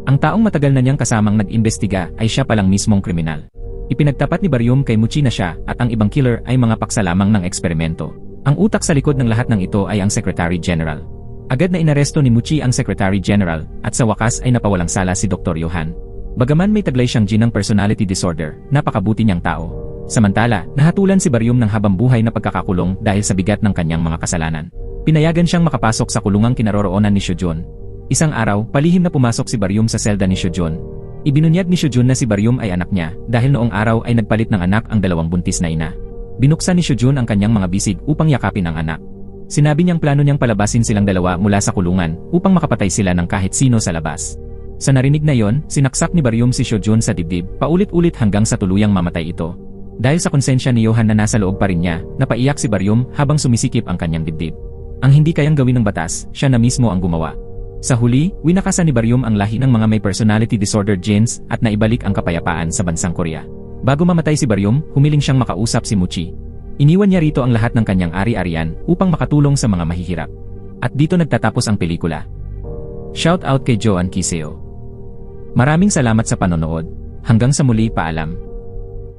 A: Ang taong matagal na niyang kasamang nag-imbestiga ay siya palang mismong kriminal. Ipinagtapat ni Baryum kay Muchi na siya at ang ibang killer ay mga paksa lamang ng eksperimento. Ang utak sa likod ng lahat ng ito ay ang Secretary General. Agad na inaresto ni Muchi ang Secretary General at sa wakas ay napawalang sala si Dr. Johan. Bagaman may taglay siyang gene ng personality disorder, napakabuti niyang tao. Samantala, nahatulan si Baryum ng habang-buhay na pagkakakulong dahil sa bigat ng kanyang mga kasalanan. Pinayagan siyang makapasok sa kulungang kinaroroonan ni Shojun. Isang araw, palihim na pumasok si Baryum sa selda ni Shojun. Ibinunyag ni Shojun na si Baryum ay anak niya dahil noong araw ay nagpalit ng anak ang 2 buntis na ina. Binuksan ni Shojun ang kanyang mga bisig upang yakapin ang anak. Sinabi niyang plano niyang palabasin silang 2 mula sa kulungan upang makapatay sila ng kahit sino sa labas. Sa narinig na yon, sinaksak ni Baryum si Shojun sa dibdib, paulit-ulit hanggang sa tuluyang mamatay ito. Dahil sa konsensya ni Johan na nasa loob pa rin niya, napaiyak si Baryum habang sumisikip ang kanyang dibdib. Ang hindi kayang gawin ng batas, siya na mismo ang gumawa. Sa huli, winakasan ni Baryum ang lahi ng mga may personality disorder genes at naibalik ang kapayapaan sa bansang Korea. Bago mamatay si Baryum, humiling siyang makausap si Muchi. Iniwan niya rito ang lahat ng kanyang ari-arian upang makatulong sa mga mahihirap. At dito nagtatapos ang pelikula. Shout out kay Joan Kiseo. Maraming salamat sa panonood. Hanggang sa muli, paalam.